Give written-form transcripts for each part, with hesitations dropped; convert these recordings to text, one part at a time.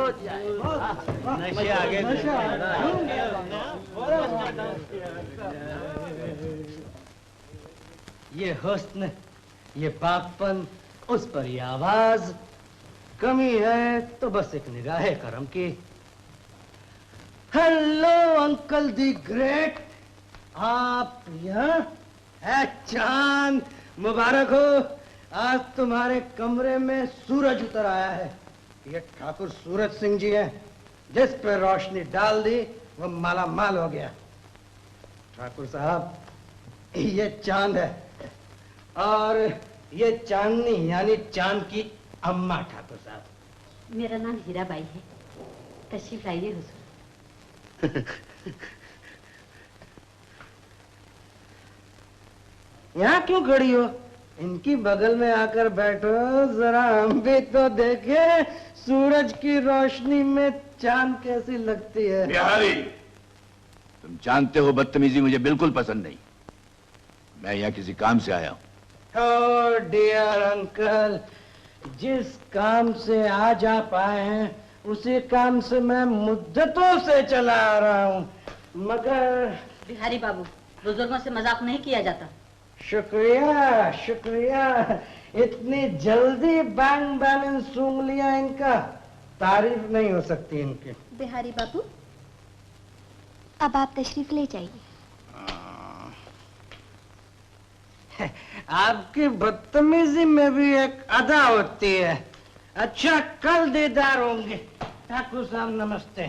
हो जाए। नशे आगे ये हुस्न, ये पाकपन, उस पर ये आवाज, कमी है तो बस एक निगाहे करम की। हेलो अंकल दी ग्रेट, आप यहाँ है? चांद मुबारक हो, आज तुम्हारे कमरे में सूरज उतर आया है। ये ठाकुर सूरज सिंह जी हैं, जिस पर रोशनी डाल दी वो माला माल हो गया। ठाकुर साहब, ये चांद है और ये चांदनी यानी चांद की अम्मा। ठाकुर साहब, मेरा नाम हीराबाई है, तशरीफ लाइए हुजूर। यहाँ क्यों खड़ी हो? इनकी बगल में आकर बैठो, जरा हम भी तो देखे सूरज की रोशनी में चांद कैसी लगती है। बिहारी, तुम जानते हो बदतमीजी मुझे बिल्कुल पसंद नहीं। मैं यहाँ किसी काम से आया हूँ। ओह डियर अंकल, जिस काम से आज आप आए हैं उसी काम से मैं मुद्दतों से चला आ रहा हूँ, मगर बिहारी बाबू, बुजुर्गों से मजाक नहीं किया जाता। शुक्रिया शुक्रिया, इतनी जल्दी बैंक बैलेंस सूंघ लिया इनका, तारीफ नहीं हो सकती इनकी। बिहारी बाबू, अब आप तशरीफ ले जाइए। आपकी बदतमीजी में भी एक अदा होती है। अच्छा, कल दीदार होंगे। ठाकुर साहब नमस्ते।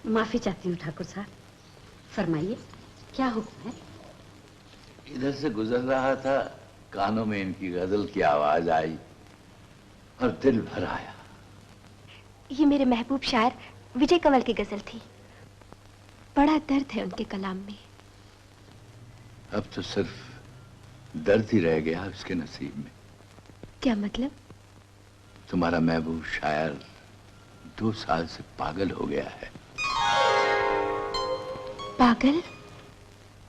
माफी चाहती हूँ ठाकुर साहब, फरमाइए क्या हुक्म है? इधर से गुजर रहा था, कानों में इनकी गजल की आवाज आई और दिल भर आया। ये मेरे महबूब शायर विजय कंवल की गजल थी। बड़ा दर्द है उनके कलाम में। अब तो सिर्फ दर्द ही रह गया उसके नसीब में। क्या मतलब? तुम्हारा महबूब शायर 2 साल से पागल हो गया है। पागल?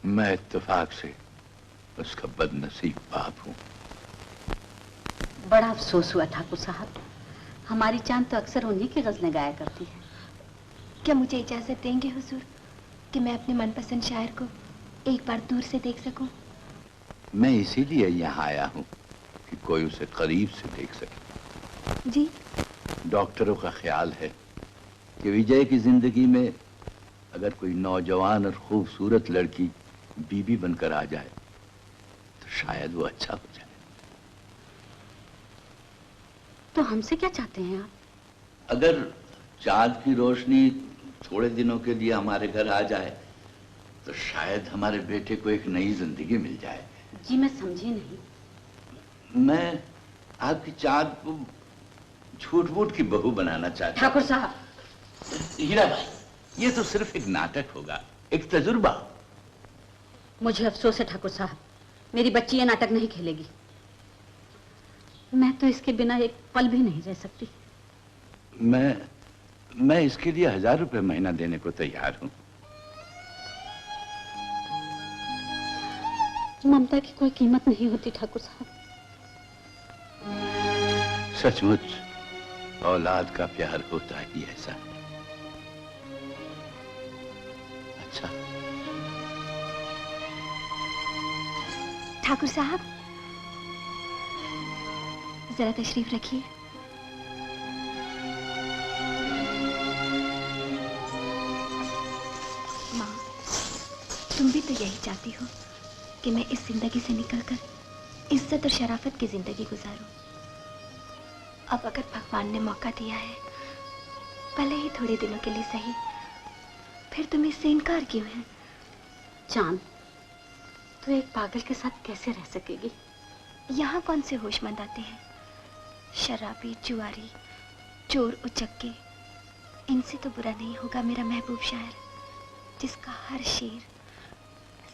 मैं इत्तेफाक से उसका बदनसीब बाप हूँ। बड़ा अफसोस हुआ ठाकुर साहब, हमारी चांद तो अक्सर उन्हीं की गजलें गाया करती है। क्या मुझे इजाजत देंगे हुजूर कि मैं अपने मनपसंद शायर को एक बार दूर से देख सकूं? मैं इसीलिए यहाँ आया हूँ कि कोई उसे करीब से देख सके। जी? डॉक्टरों का ख्याल है कि विजय की जिंदगी में अगर कोई नौजवान और खूबसूरत लड़की बीबी बनकर आ जाए तो शायद वो अच्छा हो जाए। तो हमसे क्या चाहते हैं आप? अगर चांद की रोशनी थोड़े दिनों के लिए हमारे घर आ जाए तो शायद हमारे बेटे को एक नई जिंदगी मिल जाए। जी मैं समझी नहीं। मैं आपकी चांद को झूठ मूठ की बहू बनाना चाहता हूं। ठाकुर साहब। हीरा भाई, ये तो सिर्फ एक नाटक होगा, एक तजुर्बा। मुझे अफसोस है ठाकुर साहब, मेरी बच्ची ये नाटक नहीं खेलेगी। मैं तो इसके बिना एक पल भी नहीं रह सकती। मैं इसके लिए 1000 रुपए महीना देने को तैयार हूं। ममता की कोई कीमत नहीं होती ठाकुर साहब। सचमुच औलाद का प्यार होता ही ऐसा है। अच्छा ठाकुर साहब, जरा तशरीफ रखिए। माँ, तुम भी तो यही चाहती हो कि मैं इस जिंदगी से निकलकर इज्जत और शराफत की जिंदगी गुजारूं। अब अगर भगवान ने मौका दिया है, भले ही थोड़े दिनों के लिए सही, फिर तुम इससे इनकार क्यों है? चांद, तू एक पागल के साथ कैसे रह सकेगी? यहाँ कौन से होशमंद आते हैं? शराबी, जुआरी, चोर, उचक्के, इनसे तो बुरा नहीं होगा मेरा महबूब शायर, जिसका हर शेर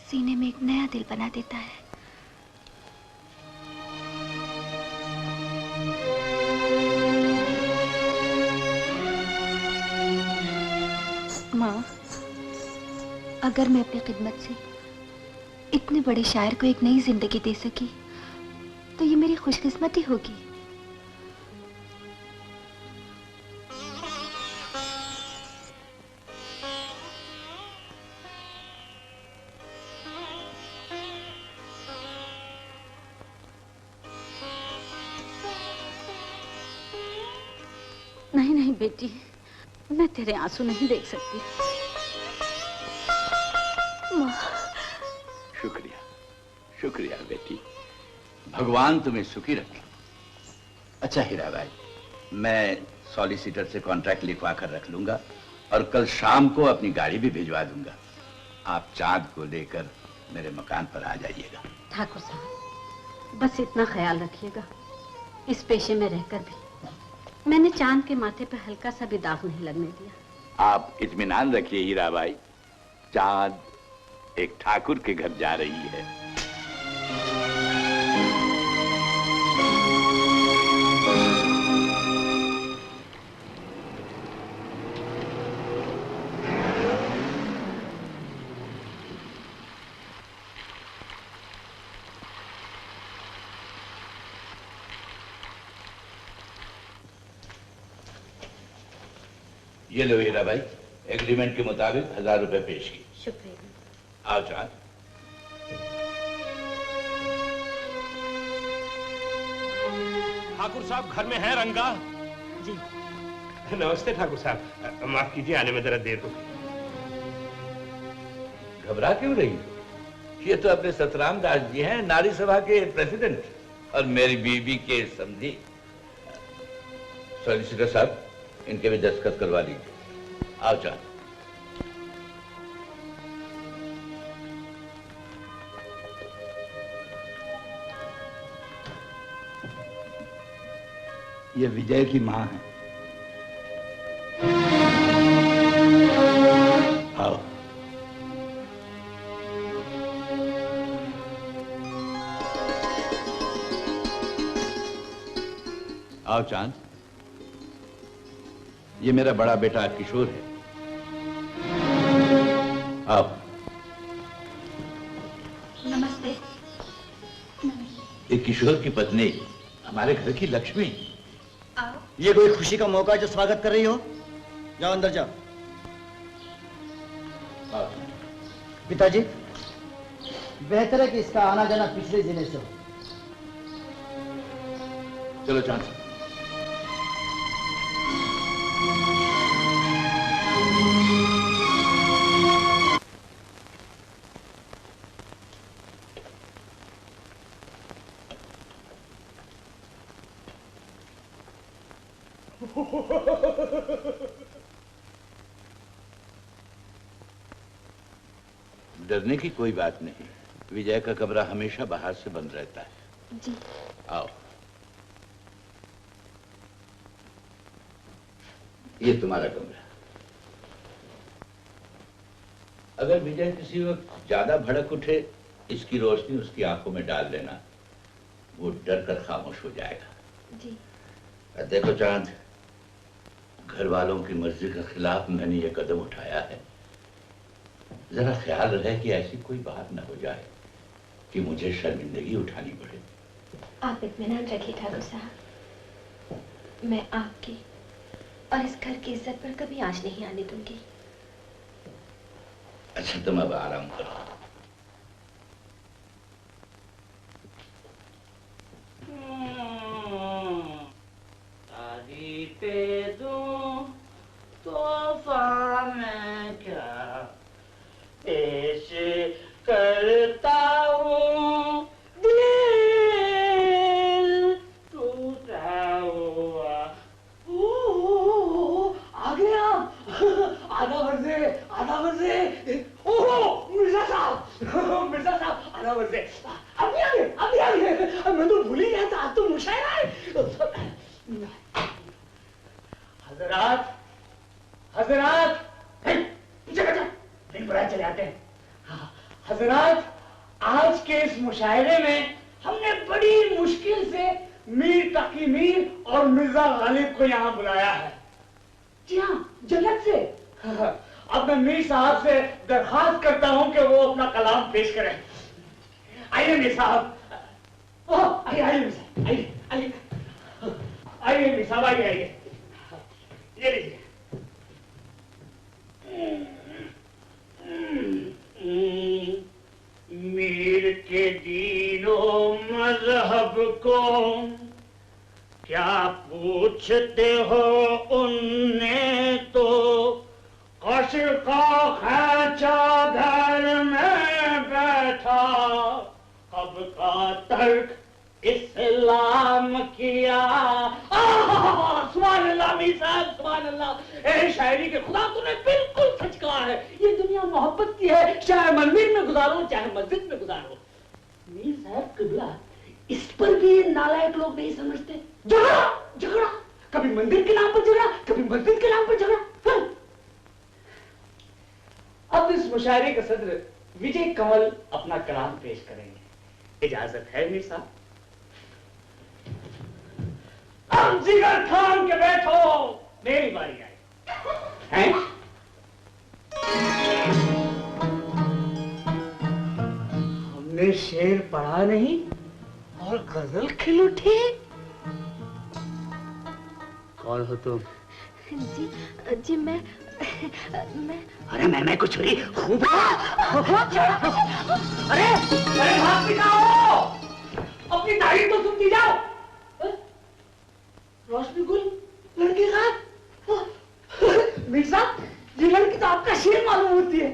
सीने में एक नया दिल बना देता है। माँ, अगर मैं अपनी खिदमत से इतने बड़े शायर को एक नई जिंदगी दे सकी तो ये मेरी खुशकिस्मती होगी। नहीं बेटी, मैं तेरे आंसू नहीं देख सकती। माँ। शुक्रिया, शुक्रिया बेटी, भगवान तुम्हें सुखी रखे। अच्छा हीराबाई, मैं सॉलिसिटर से कॉन्ट्रैक्ट लिखवा कर रख लूंगा और कल शाम को अपनी गाड़ी भी भिजवा दूंगा। आप चांद को लेकर मेरे मकान पर आ जाइएगा। ठाकुर साहब, बस इतना ख्याल रखिएगा, इस पेशे में रहकर भी मैंने चांद के माथे पर हल्का सा भी दाग नहीं लगने दिया। आप इत्मीनान रखिए हीराबाई, चांद एक ठाकुर के घर जा रही है। ये लो हीराबाई, एग्रीमेंट के मुताबिक 1000 रुपए पेश की। शुक्रिया। आओ चांद। ठाकुर साहब घर में है रंगा? जी। नमस्ते ठाकुर साहब, माफ कीजिए आने में जरा देर हो गई। घबरा क्यों रही? ये तो अपने सतराम दास जी हैं, नारी सभा के प्रेसिडेंट और मेरी बीवी के समधी। सॉलिसिटर साहब, इनके भी दस्तखत करवा दीजिए। आओ चांद। ये विजय की मां है। आओ। आओ चांद, ये मेरा बड़ा बेटा किशोर है। आओ। नमस्ते। ये किशोर की पत्नी, हमारे घर की लक्ष्मी। आओ। ये कोई खुशी का मौका है जो स्वागत कर रही हो? जाओ अंदर जाओ। आओ। पिताजी, बेहतर है कि इसका आना जाना पिछले जिले से हो। चलो चांद। डरने की कोई बात नहीं, विजय का कमरा हमेशा बाहर से बंद रहता है। जी। आओ। ये तुम्हारा कमरा। अगर विजय किसी वक्त ज्यादा भड़क उठे, इसकी रोशनी उसकी आंखों में डाल लेना, वो डर कर खामोश हो जाएगा। जी। देखो चांद, घर वालों की मर्जी के खिलाफ मैंने ये कदम उठाया है। जरा ख्याल रहे कि ऐसी कोई बात न हो जाए कि मुझे शर्मिंदगी उठानी पड़े। आप इत्मीनान रखिए ठाकुर साहब, मैं आपकी और इस घर की इज्जत पर कभी आंच नहीं आने दूंगी। अच्छा, तुम अब आराम करो। शादी पे दूं तोहफा मैं क्या पेश करता हूँ, दिल टूटा हुआ। आ गया। आधा बजे। ओहो मिर्जा साहब, आधा बजे। अभी आ गए। मैं तो भूल ही गया था, आज तो मुशायरा है। हजरात, पीछे बैठो, फिर बुरा चले आते हैं। हजरात, आज के इस मुशायरे में हमने बड़ी मुश्किल से मीर तकी मीर और मिर्जा गालिब को यहाँ बुलाया है। जी हाँ, जन्नत से। अब मैं मीर साहब से दरखास्त करता हूँ कि वो अपना कलाम पेश करें। आइए मीर साहब। आइए मीर साहब, आइए मीर साहब, आइए। ये लीजिए। मीर के दीनो मजहब को क्या पूछते हो उन अशका खैचा घर में बैठा, कब का तर्क इस्लाम किया। सुभान अल्लाह मीर साहब, सुभान अल्लाह। ए शायरी के खुदा, तूने बिल्कुल सच कहा है। ये दुनिया मोहब्बत की है, चाहे मंदिर में गुजारो चाहे मस्जिद में गुजारो। मीर साहब किबला, इस पर भी ये नालायक लोग नहीं समझते। झगड़ा झगड़ा, कभी मंदिर के नाम पर झगड़ा, कभी मस्जिद के नाम पर झगड़ा। अब इस मुशायरे का सदर विजय कमल अपना कलाम पेश करेंगे। इजाजत है मीर साहब? अब जिगर थाम के बैठो, मेरी बारी आई है। हमने शेर पढ़ा नहीं और गजल खिल उठी। कौन हो तुम? जी जी मैं अरे मैं कुछ नहीं, खूब। अरे अरे भाग निकालो, अपनी तारीफ तो सुनती जाओ। रोशनी गुल लड़की का मीर साहब, ये लड़की तो आपका शेर मालूम होती है।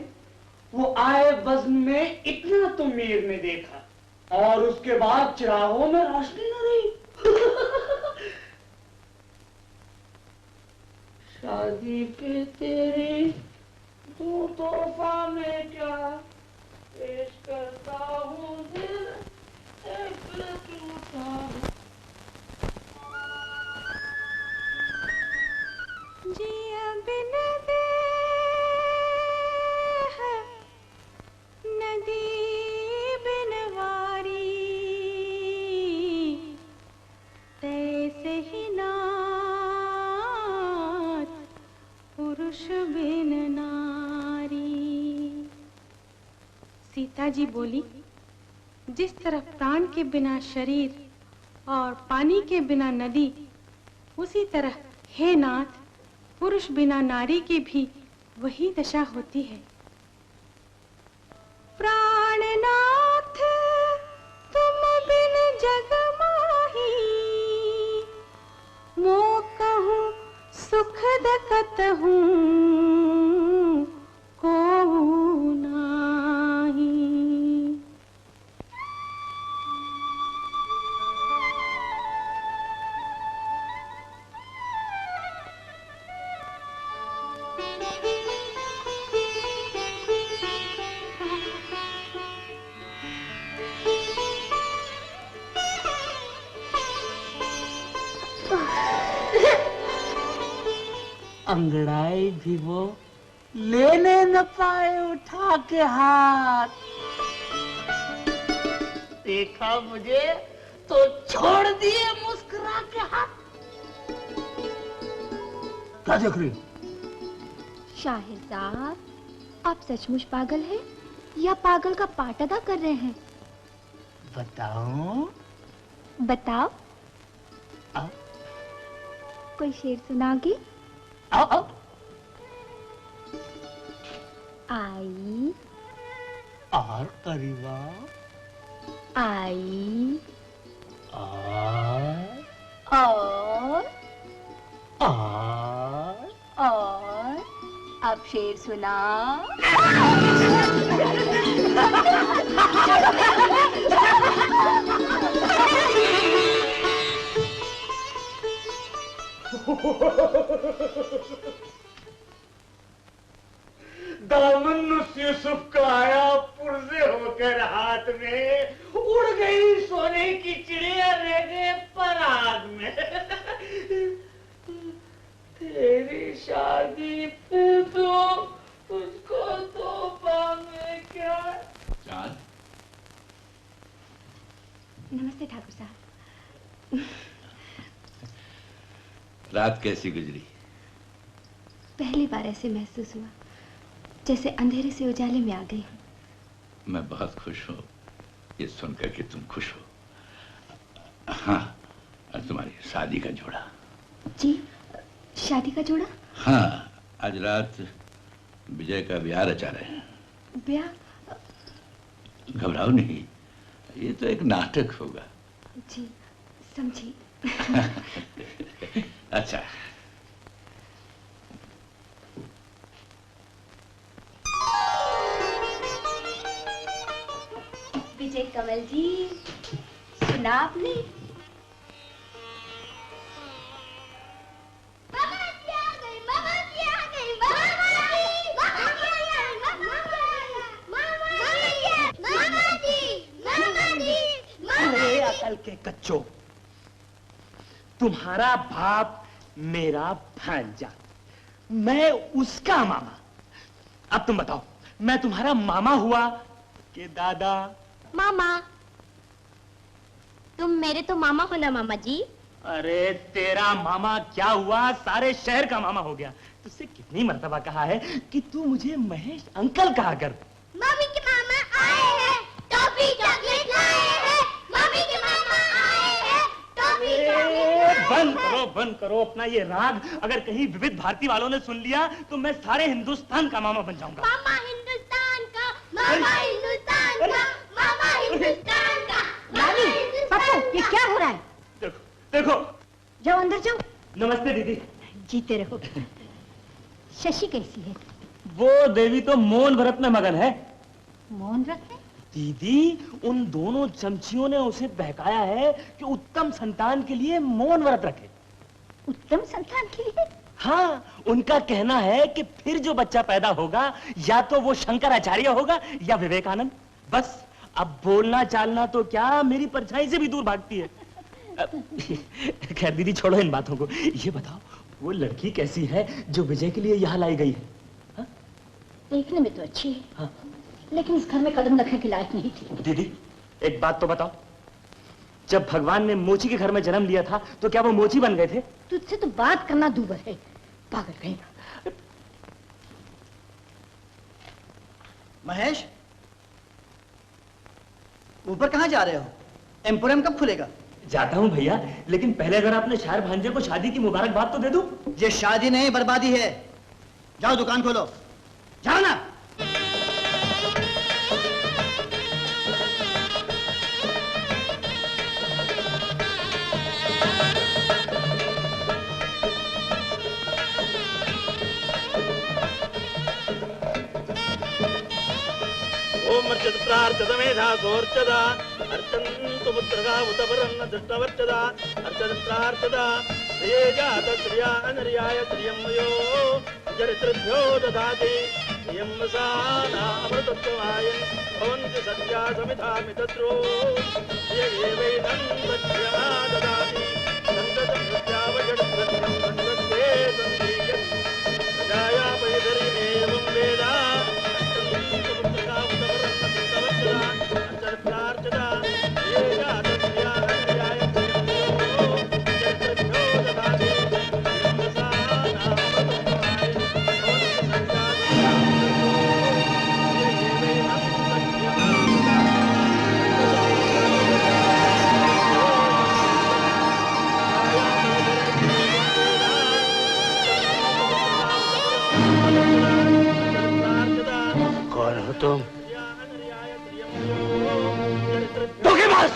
वो आए बज़्म में इतना तो मीर ने देखा और उसके बाद चिरागों में रोशनी न रही। शादी पे तेरी तू तोहफा में क्या पेश करता हूँ दिल, एक टूटा। जिया बिन दे है नदी बिन वारी, तैसे ही नात पुरुष बिन नारी। सीता जी बोली, जिस तरह प्राण के बिना शरीर और पानी के बिना नदी, उसी तरह हे नाथ पुरुष बिना नारी की भी वही दशा होती है। प्राणनाथ तुम बिन जग माही, मो कहूँ सुख दकत हूँ को नाही। अंगड़ाई भी वो लेने न पाए उठा के हाथ। देखा मुझे तो छोड़ दिए मुस्कुरा के हाथ। क्या देख रही हो? शाहिर साहब, आप सचमुच पागल हैं या पागल का पार्ट अदा कर रहे हैं? बताओ। बताओ। कोई शेर सुनाओगी? आओ आओ। आई और करीबा। आई और अब शेर सुना। दामन यूसुफ का आया पुर्जे होकर हाथ में, उड़ गई सोने की चिड़िया रह गए पराग में। तेरी शादी पे तो तुझको तोहफा में क्या। चांद, नमस्ते ठाकुर साहब। रात कैसी गुजरी? पहली बार ऐसे महसूस हुआ जैसे अंधेरे से उजाले में आ गई। मैं बहुत खुश हूँ ये सुनकर कि तुम खुश हो। हाँ, और तुम्हारी शादी का जोड़ा। जी, शादी का जोड़ा? हाँ, आज रात विजय का ब्याह रचा रहे हैं। ब्याह? घबराओ नहीं, ये तो एक नाटक होगा। जी, समझी। अच्छा, नीले कमल जी, सुना आपने? अरे अकल के कच्चो, तुम्हारा बाप मेरा भांजा, मैं उसका मामा। अब तुम बताओ, मैं तुम्हारा मामा हुआ कि दादा? मामा। तुम मेरे तो मामा हो ना मामा जी। अरे तेरा मामा क्या हुआ, सारे शहर का मामा हो गया। तुझसे कितनी मर्तबा कहा है कि तू मुझे महेश अंकल कहा कर। मम्मी के मामा आए हैं, टॉफी चॉकलेट लाए हैं। मम्मी के मामा आए हैं, टॉफी चॉकलेट। बंद करो अपना ये राग। अगर कहीं विविध भारती वालों ने सुन लिया तो मैं सारे हिंदुस्तान का मामा बन जाऊंगा। मामा हिंदुस्तान का, मामा हिंदुस्तान का, मामा हिंदुस्तान का। नानी, पप्पू, ये क्या हो रहा है? देखो देखो। जाओ अंदर जाओ। नमस्ते दीदी। जीते रहो। शशि कैसी है? वो देवी तो मौन व्रत में मगन है। मौन व्रत है? दीदी, उन दोनों चमचियों ने उसे बहकाया है कि उत्तम संतान के लिए मौन व्रत रखे। उत्तम संतान के लिए? हाँ, उनका कहना है कि फिर जो बच्चा पैदा होगा या तो वो शंकराचार्य होगा या विवेकानंद। बस अब बोलना चालना तो क्या, मेरी परछाई से भी दूर भागती है। खैर दीदी, छोड़ो इन बातों को। ये बताओ, वो लड़की कैसी है जो विजय के लिए यहाँ लाई गई है? हा? देखने में तो अच्छी है, हाँ। लेकिन इस घर में कदम रखने के लायक नहीं थी। दीदी, एक बात तो बताओ, जब भगवान ने मोची के घर में जन्म लिया था तो क्या वो मोची बन गए थे? तुझसे तो बात करना दूभर है, पागल कहीं। महेश, ऊपर कहाँ जा रहे हो? एम्पोरियम कब खुलेगा? जाता हूँ भैया, लेकिन पहले अगर आपने शायर भांजे को शादी की मुबारकबाद तो दे दूं। ये शादी नहीं, बर्बादी है। जाओ दुकान खोलो, जाओ ना। प्रार्थद मेधा सोर्चदा अर्चन्तु पुत्रगा उतपरन्न दृष्टवर्चदा अर्चन्त्रार्थदा श्रिये जात श्रिया अनर्याय श्रियं यो चरित्रभ्यो ददाति श्रियं वसाना अमृतत्वमायन् भवन्ति सत्या समिधा मितद्रो श्रियेवैनं वच्यमा ददाति सन्ततं सत्यावजडप्रत्यं सन्वत्ते सन्धीयन् प्रजाया परिधर्यमेवं वेदा कौन हो तुम? धोखेबाज!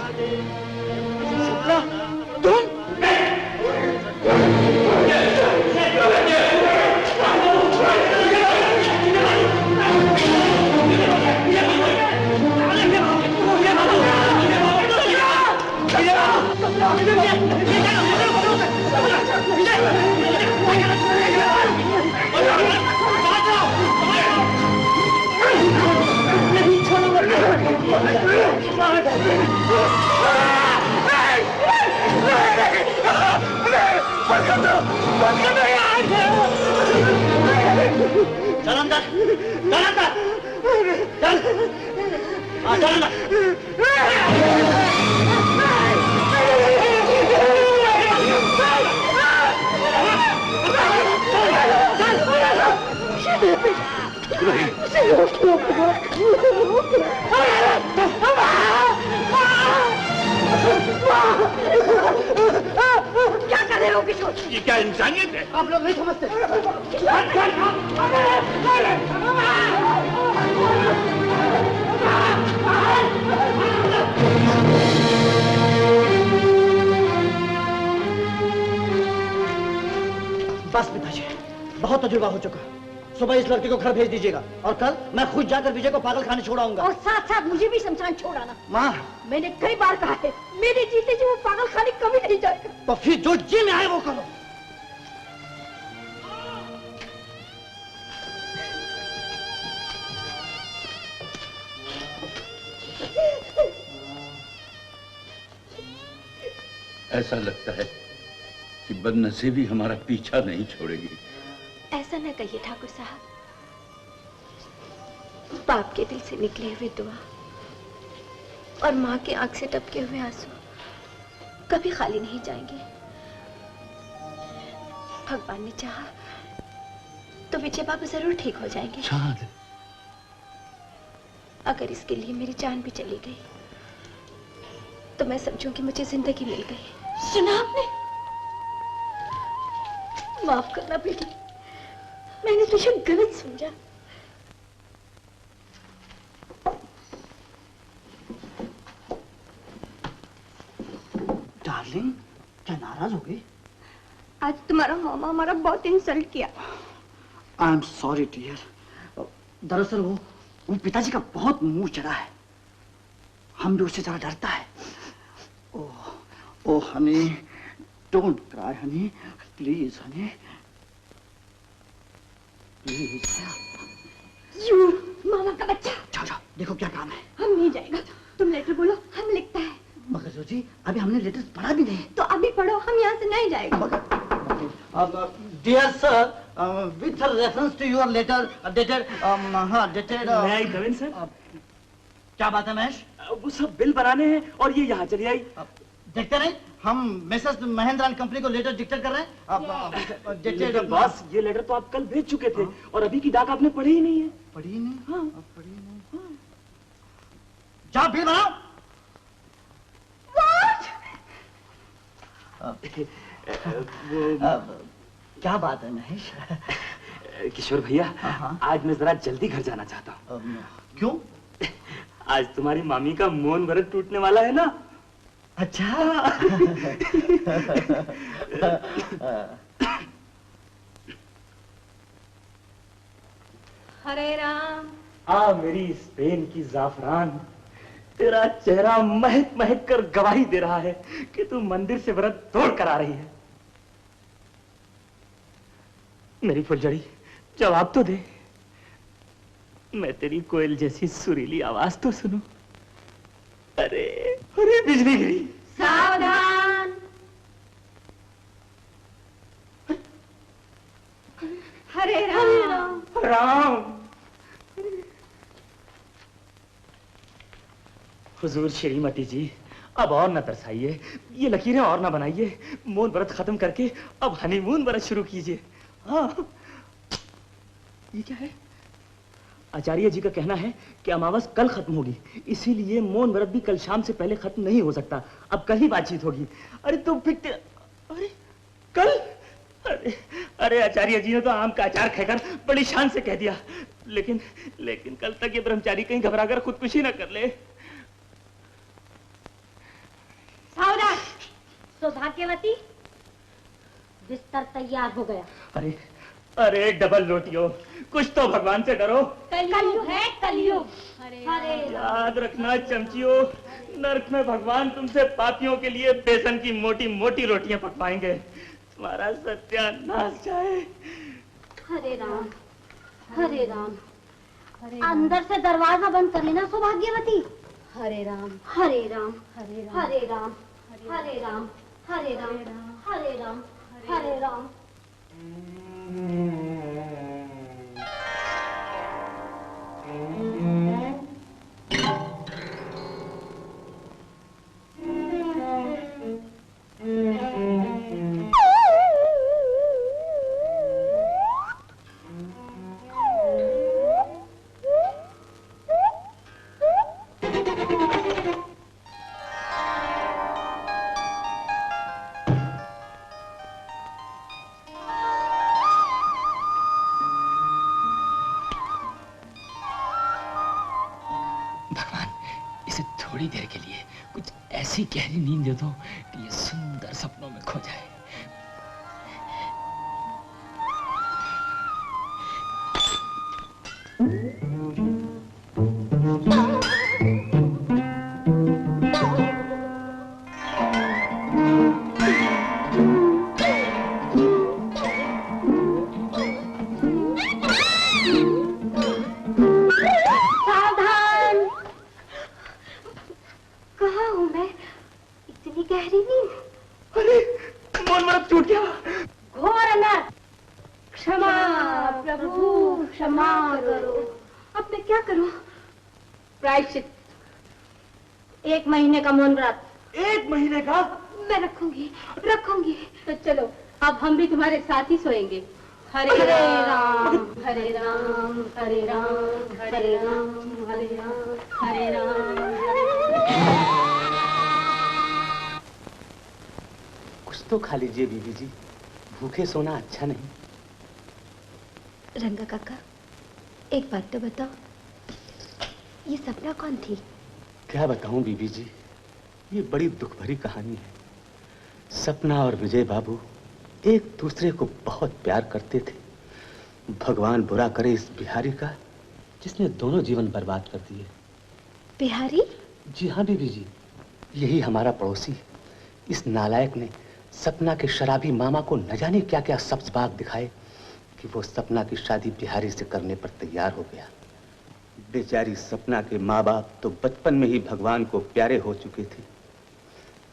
शुक्ला, तुम? चल अंदर, चल अंदर, चल, चल अंदर। क्या कर रहे हो किशोर? ये क्या इंसानियत है? आप लोग नहीं समझते। बस पिताजी, बहुत तजुर्बा हो चुका। सुबह इस लड़के को घर भेज दीजिएगा और कल मैं खुद जाकर विजय को पागल खाने छोड़ाऊंगा। और साथ साथ मुझे भी शमशान छोड़ाना। माँ, मैंने कई बार कहा है, मेरे जीते जी वो पागल खाने कभी नहीं जाएगा। तो फिर जो जी में आए वो करो। ऐसा लगता है कि बदनसीबी हमारा पीछा नहीं छोड़ेगी। ऐसा न कहिए ठाकुर साहब, बाप के दिल से निकली हुई दुआ और माँ की आंख से टपके हुए आंसू कभी खाली नहीं जाएंगे। भगवान ने चाहा तो विजय बाबू जरूर ठीक हो जाएंगे। चांद, अगर इसके लिए मेरी जान भी चली गई तो मैं समझूं कि मुझे जिंदगी मिल गई। सुना आपने? माफ करना बेटी, मैंने तुझे गलत समझा। डार्लिंग, क्या नाराज हो गई? आज तुम्हारा मामा हमारा बहुत इंसल्ट किया। I am sorry dear. दरअसल वो पिताजी का बहुत मुंह चढ़ा है, हम भी उससे जरा डरता है। Oh honey, don't cry honey, please honey, please. You मामा का बच्चा। जाओ जाओ, देखो क्या काम है। हम नहीं जाएगा, तुम लेटर बोलो, हम लिखता है। मगर जोजी, अभी हमने लेटर पढ़ा भी नहीं। तो अभी पढ़ो, हम यहाँ से नहीं जाएगा। Dear sir, with reference to your letter dated dated मैं आई कविन सर। क्या बात है महेश? वो सब बिल बनाने हैं और ये यहाँ चली आई। देखते नहीं, हम मिसेस महेंद्र एंड कंपनी को लेटर डिक्टेट कर रहे हैं। लेकिन बॉस, ये लेटर तो आप कल भेज चुके थे और अभी की डाक आपने पढ़ी ही नहीं है। पढ़ी ही नहीं? हाँ। पढ़ी नहीं। जाओ बिल बनाओ। क्या बात है महेश? किशोर भैया, आज मैं जरा जल्दी घर जाना चाहता हूँ। क्यों? आज तुम्हारी मामी का मौन व्रत टूटने वाला है ना। अच्छा। हरे राम। मेरी स्पेन की जाफरान, तेरा चेहरा महक महक कर गवाही दे रहा है कि तू मंदिर से व्रत तोड़ कर आ रही है। मेरी फुलझड़ी, जवाब तो दे। मैं तेरी कोयल जैसी सुरीली आवाज तो सुनूं। अरे अरे बिजली गिरी। सावधान। हरे राम। राम। हुजूर श्रीमती जी, अब और न तरसाइए, ये लकीरें और न बनाइए। मौन व्रत खत्म करके अब हनीमून व्रत शुरू कीजिए। हाँ, ये क्या है? आचार्य जी का कहना है कि अमावस कल खत्म होगी, इसीलिए मौन व्रत भी कल शाम से पहले खत्म नहीं हो सकता। अब कल ही बातचीत होगी। अरे तो फिर अरे कल? अरे आचार्य जी ने तो आम का अचार खाकर बड़ी शान से कह दिया, लेकिन कल तक ये ब्रह्मचारी कहीं घबराकर खुदकुशी न कर ले। सावधान। सौभाग्यवती, बिस्तर तैयार हो गया। अरे अरे डबल रोटियों, कुछ तो भगवान से डरो। कलयुग है कलयुग। हरे याद रखना चमचियों, नरक में भगवान तुमसे पापियों के लिए बेसन की मोटी मोटी रोटियां पकवाएंगे। तुम्हारा सत्यानाश जाए। हरे राम। हरे राम। अंदर से दरवाजा बंद कर लेना सौभाग्यवती। हरे राम। हरे राम। हरे राम। हरे राम। हरे राम। हरे राम। हरे राम। हरे राम। थोड़ी देर के लिए कुछ ऐसी गहरी नींद दे दो कि ये सुंदर सपनों में खो जाए। सावधान! कहाँ हूँ मैं? इतनी गहरी नींद। अरे मन मरद टूट गया। घोर अनर्थ। क्षमा प्रभु, क्षमा करो। अब मैं क्या करूं? प्रायश्चित, 1 महीने का मौन व्रत। 1 महीने का? मैं रखूंगी। तो चलो, अब हम भी तुम्हारे साथ ही सोएंगे। हरे राम, हरे राम, हरे राम, हरे राम, हरे राम, हरे राम। कुछ तो खा लीजिए बीबी जी, भूखे सोना अच्छा नहीं। रंगा काका, एक बात तो बताओ, ये सपना कौन थी? क्या बताऊं बीबी जी, ये बड़ी दुख भरी कहानी है। सपना और विजय बाबू एक दूसरे को बहुत प्यार करते थे। भगवान बुरा करे इस बिहारी का, जिसने दोनों जीवन बर्बाद कर दिए। बिहारी? जी हाँ बीबी जी, यही हमारा पड़ोसी है। इस नालायक ने सपना के शराबी मामा को न जाने क्या क्या सब्ज बाग दिखाए कि वो सपना की शादी बिहारी से करने पर तैयार हो गया। बेचारी सपना के माँ बाप तो बचपन में ही भगवान को प्यारे हो चुके थे।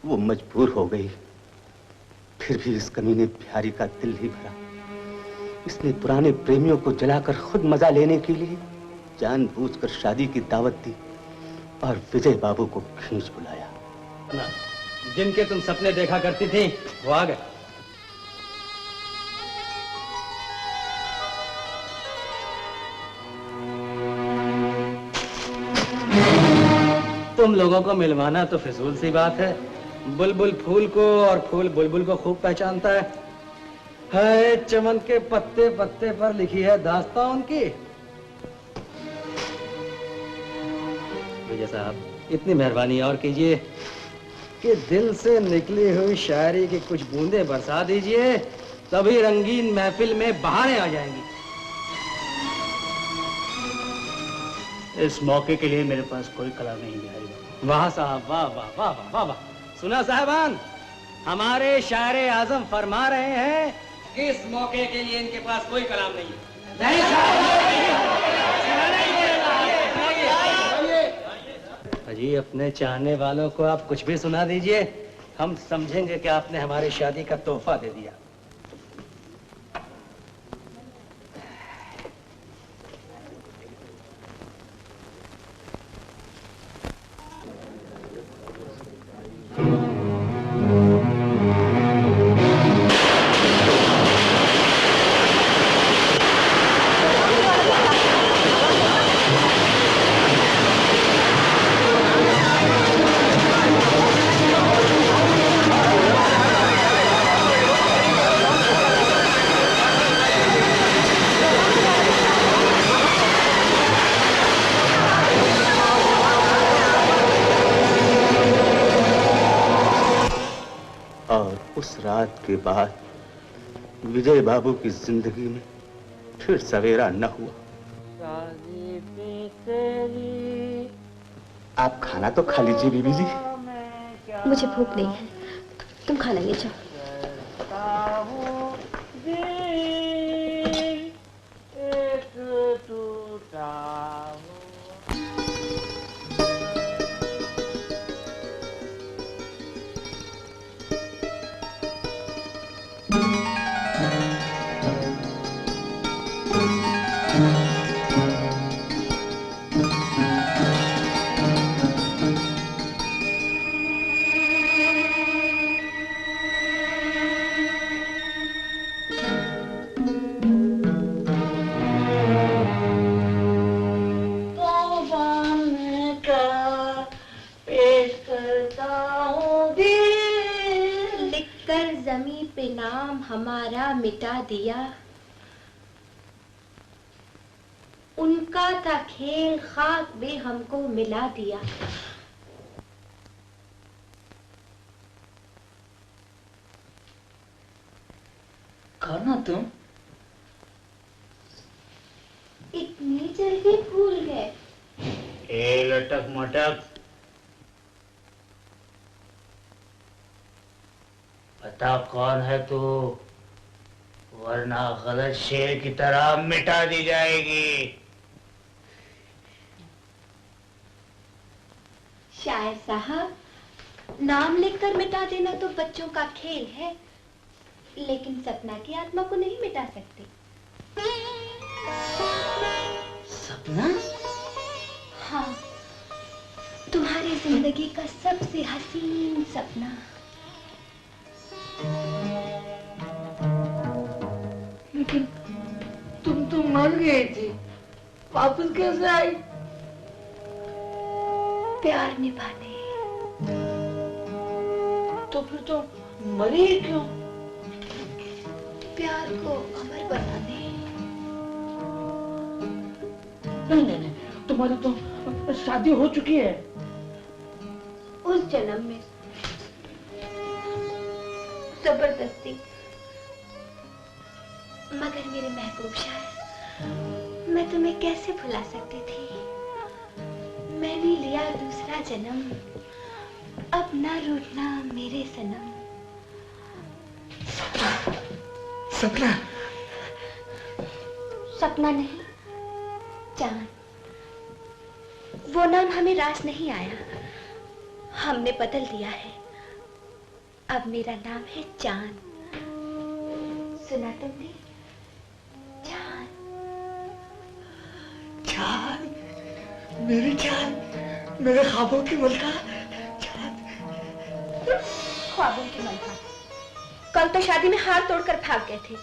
वो मजबूर हो गई, फिर भी इस कमीने बिहारी का दिल ही भरा। इसने पुराने प्रेमियों को जलाकर खुद मजा लेने के लिए जानबूझकर शादी की दावत दी और विजय बाबू को खींच बुलाया। जिनके तुम सपने देखा करती थी वो आ गए। तुम लोगों को मिलवाना तो फिजूल सी बात है। बुलबुल फूल को और फूल बुलबुल को खूब पहचानता है। चमन के पत्ते पत्ते पर लिखी है दास्तां उनकी। विजय साहब, इतनी मेहरबानी और कीजिए कि दिल से निकली हुई शायरी की कुछ बूंदें बरसा दीजिए, तभी रंगीन महफिल में बहारें आ जाएंगी। इस मौके के लिए मेरे पास कोई कला नहीं बिहारी बाबू। वाह साहब, वाह वाह वाह वाह वाह वाह। सुना साहबान, हमारे शायर आजम फरमा रहे हैं कि इस मौके के लिए इनके पास कोई कलाम नहीं है। जी, अपने चाहने वालों को आप कुछ भी सुना दीजिए, हम समझेंगे कि आपने हमारी शादी का तोहफा दे दिया। उस रात के बाद विजय बाबू की जिंदगी में फिर सवेरा न हुआ। आप खाना तो खा लीजिए बीबी जी। मुझे भूख नहीं है, तुम खाना ले जाओ। नाम हमारा मिटा दिया, उनका था खेल खाक में हमको मिला दिया। खाना तुम इतनी जल्दी भूल गए? ए लटक मटक, पता कौन है तू, वरना गलत शेर की तरह मिटा दी जाएगी। शायर साहब, नाम लिखकर मिटा देना तो बच्चों का खेल है, लेकिन सपना की आत्मा को नहीं मिटा सकते। सपना? हाँ, तुम्हारी जिंदगी का सबसे हसीन सपना। लेकिन तुम तो मर गई थी, वापस कैसे आई? प्यार निभाने। तो फिर तो मरी ही क्यों? प्यार को अमर बनाने। नहीं नहीं नहीं, तुम्हारी तो शादी हो चुकी है। उस जन्म में जबरदस्ती। मगर मेरे महबूब शायर, मैं तुम्हें कैसे भुला सकती थी? मैंने लिया दूसरा जन्म, अब ना रूठना मेरे सनम। सपना? सपना नहीं, चांद। वो नाम हमें रास नहीं आया, हमने बदल दिया है। अब मेरा नाम है चांद। सुना तुमने? चांद। चांद, मेरी चांद, मेरे ख्वाबों की मलका। ख्वाबों की मलका? कल तो शादी में हार तोड़कर भाग गए थे,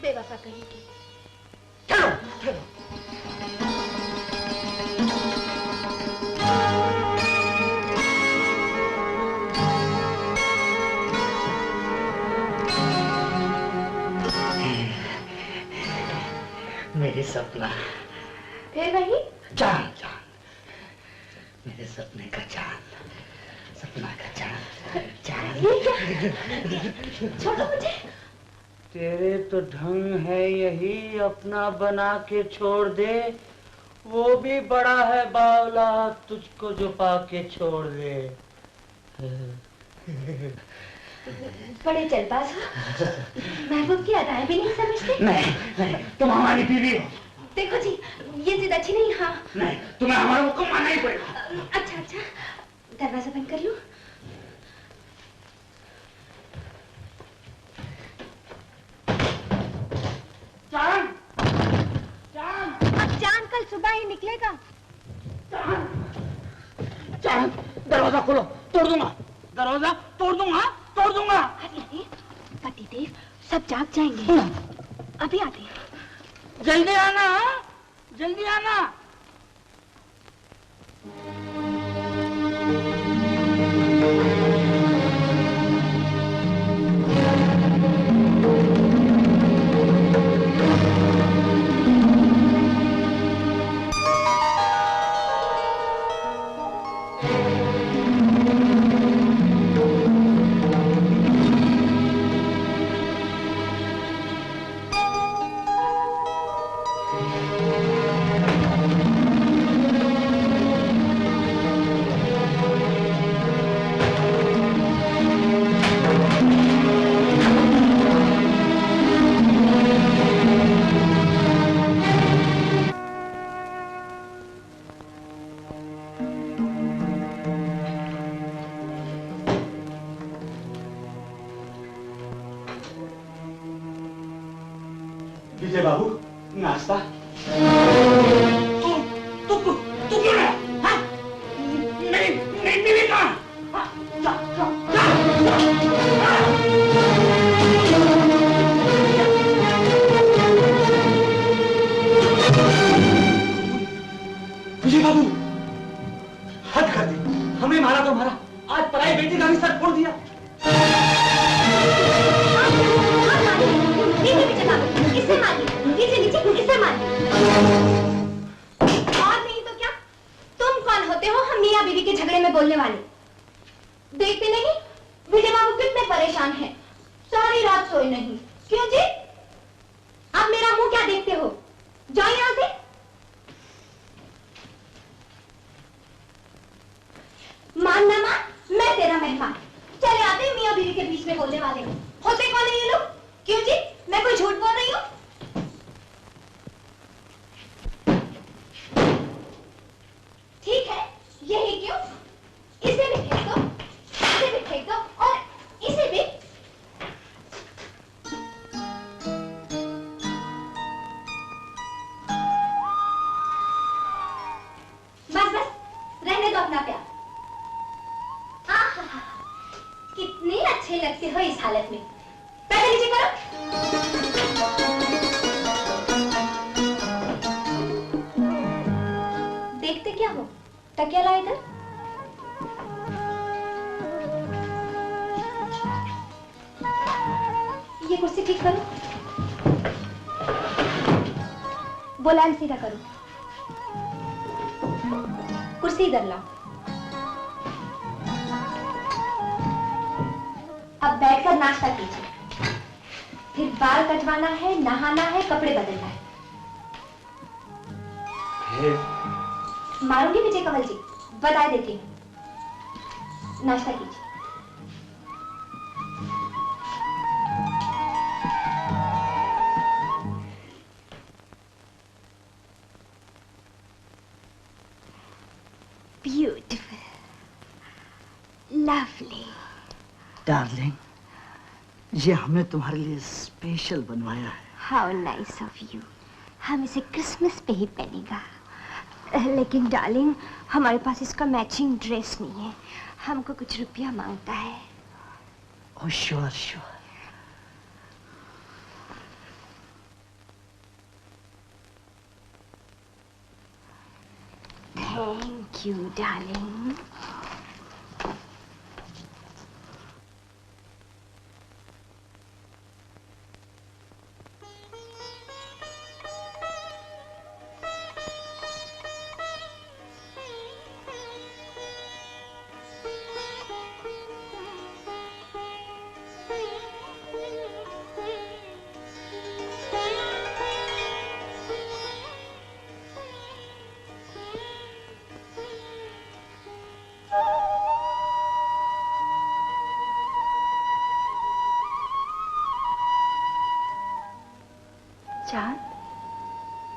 बेवफा कहेंगे। चलो चलो। मेरी सपना। फिर वही चांद, चांद, मेरे सपने का चांद, सपना का चांद, चांद। ये क्या? छोड़ो मुझे। तेरे तो ढंग है यही, अपना बना के छोड़ दे। वो भी बड़ा है बावला, तुझको जो पाके छोड़ दे। बड़े जल्दबाज हो, महबूब की अदाएं भी नहीं समझते। नहीं नहीं, तुम हमारी बीवी हो। देखो जी, ये जिद अच्छी नहीं। हाँ नहीं, तुम्हें हमारा हुक्म मानना ही पड़ेगा। अच्छा अच्छा, दरवाजा बंद कर लूं? चांद, चांद, अब चांद कल सुबह ही निकलेगा। चांद, चांद, दरवाजा खोलो, तोड़ दूंगा, दरवाजा तोड़ दूंगा, तोड़ दूंगा। अरे पतिदेव, सब जाग जाएंगे। अभी आते हैं। जल्दी आना, जल्दी आना। विजय बाबू, नाश्ता। तू क्यों है? हाँ? नहीं बीवी कहाँ? विजय बाबू, हद कर दी। हमें मारा तो मारा, आज पराई बेटी का भी सर फोड़ दिया। इसे मारिए, नीचे इसे मारिए। और नहीं तो क्या? तुम कौन होते हो हम मियां बीवी के झगड़े में बोलने वाले? देखते नहीं विजय बाबू कितने परेशान हैं, सारी रात सोए नहीं। क्यों जी? अब मेरा मुंह क्या देखते हो? जाओ यहाँ से, मेहमान चले आते मियाँ बीवी के बीच में बोलने वाले होते कौन है ये लोग? क्यों जी, मैं कोई झूठ बोल रही हूँ? ठीक है, यही क्यों? इसे भी फेंक दो, इसे भी फेंक दो और इसे भी। बस बस, रहने दो अपना प्यार। आहा, कितने अच्छे लगते हो इस हालत में। पैर नीचे करो। देखते क्या हो? तकिया ला इधर। ये कुर्सी ठीक करो। बोलान सीधा करो। कुर्सी इधर लाओ। अब बैठकर नाश्ता कीजिए। फिर बाल कटवाना है, नहाना है, कपड़े बदलना है। मारूंगी विजय कमल जी, बता देती हूँ। नाश्ता कीजिए। Beautiful, lovely. डार्लिंग, ये हमने तुम्हारे लिए स्पेशल बनवाया है। How nice of you. हम इसे क्रिसमस पे ही पहनेगा। लेकिन डार्लिंग, हमारे पास इसका मैचिंग ड्रेस नहीं है। हमको कुछ रुपया मांगता है। Oh sure sure. Thank you, darling.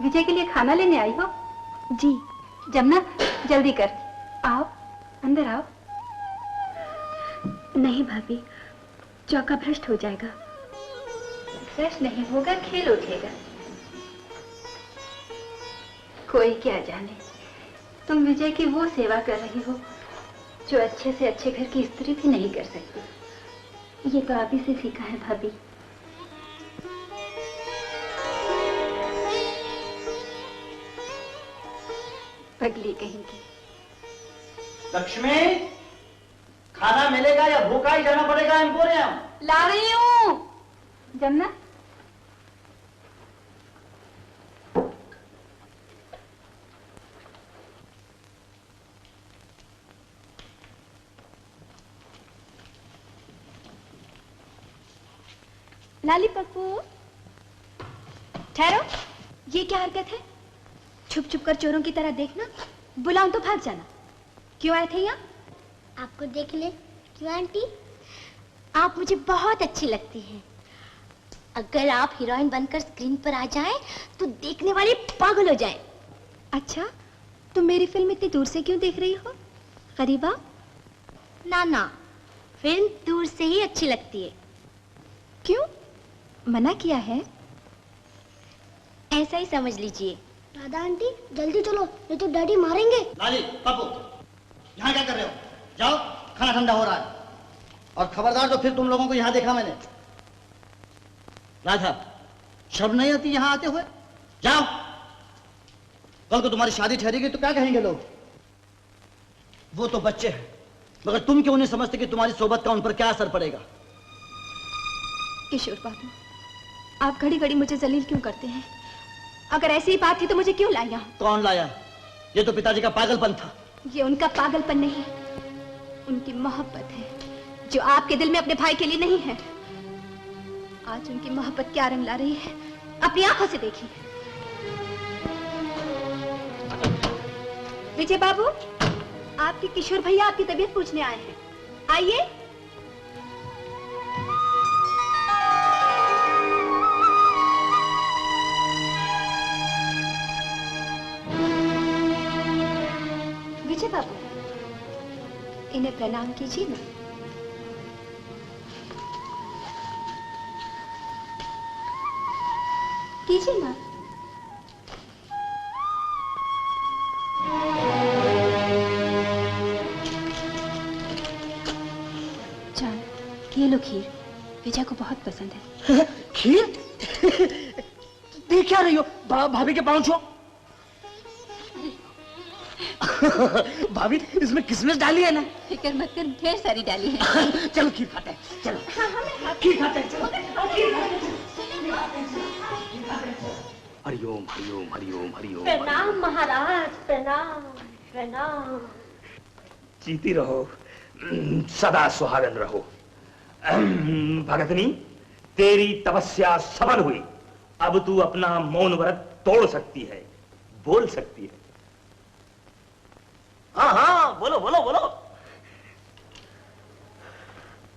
विजय के लिए खाना लेने आई हो? जी। जमुना, जल्दी कर। आओ, अंदर आओ। नहीं भाभी, चौका भ्रष्ट हो जाएगा। भ्रष्ट नहीं होगा, खेल उठेगा। कोई क्या जाने, तुम विजय की वो सेवा कर रही हो जो अच्छे से अच्छे घर की स्त्री भी नहीं कर सकती। ये तो आप ही से सीखा है भाभी। पगली कहेंगी। लक्ष्मी, खाना मिलेगा या भूखा ही जाना पड़ेगा एम्पोरियम? ला रही हूँ। जमुना, लाली पप्पू, ठहरो। ये क्या हरकत है? छुप छुप कर चोरों की तरह देखना, बुलाऊं तो भाग जाना। क्यों आए थे यहाँ? आपको देखने। क्यों आंटी? आप मुझे बहुत अच्छी लगती हैं। अगर आप हीरोइन बनकर स्क्रीन पर आ जाएं, तो देखने वाले पागल हो जाएं। अच्छा, तुम मेरी फिल्म इतनी दूर से क्यों देख रही हो? करीबा? ना ना, फिल्म दूर से ही अच्छी लगती है। क्यों? मना किया है? ऐसा ही समझ लीजिए। दादा आंटी, जल्दी चलो, नहीं तो डैडी मारेंगे। लाली, पप्पू, यहाँ क्या कर रहे हो? जाओ, खाना ठंडा हो रहा है। और खबरदार, जो फिर तुम लोगों को यहाँ देखा मैंने। राधा, शर्म नहीं आती यहाँ आते हुए? जाओ। कल को तुम्हारी शादी ठहरेगी तो क्या कहेंगे लोग? वो तो बच्चे हैं, मगर तुम क्यों नहीं समझते कि तुम्हारी सोबत का उन पर क्या असर पड़ेगा? किशोर बाबू, आप घड़ी घड़ी मुझे जलील क्यों करते हैं? अगर ऐसी ही बात थी तो मुझे क्यों लाया? कौन लाया? ये तो पिताजी का पागलपन था। ये उनका पागलपन नहीं, उनकी मोहब्बत है, जो आपके दिल में अपने भाई के लिए नहीं है। आज उनकी मोहब्बत क्या रंग ला रही है, अपनी आंखों से देखिए। विजय बाबू, आपके किशोर भैया आपकी तबीयत पूछने आए हैं। आइए। विजय बाबू, इन्हें प्रणाम कीजिए ना। कीजिए ना। जान, ये लो खीर, विजय को बहुत पसंद है। खीर? देख क्या रही हो? भाभी के पाँव छुओ। भाभी, इसमें किसमिस डाली है ना? फिक्र मत कर, ढेर सारी डाली है। चलो खीर खाते हैं, चलो। खीर खाते हैं, चलो। हरिओम हरिओम हरिओम हरिओम। प्रणाम महाराज, प्रणाम प्रणाम। जीती रहो, सदा सुहागन रहो। भगतनी, तेरी तपस्या सफल हुई। अब तू अपना मौन व्रत तोड़ सकती है, बोल सकती है। हाँ हाँ, बोलो बोलो बोलो।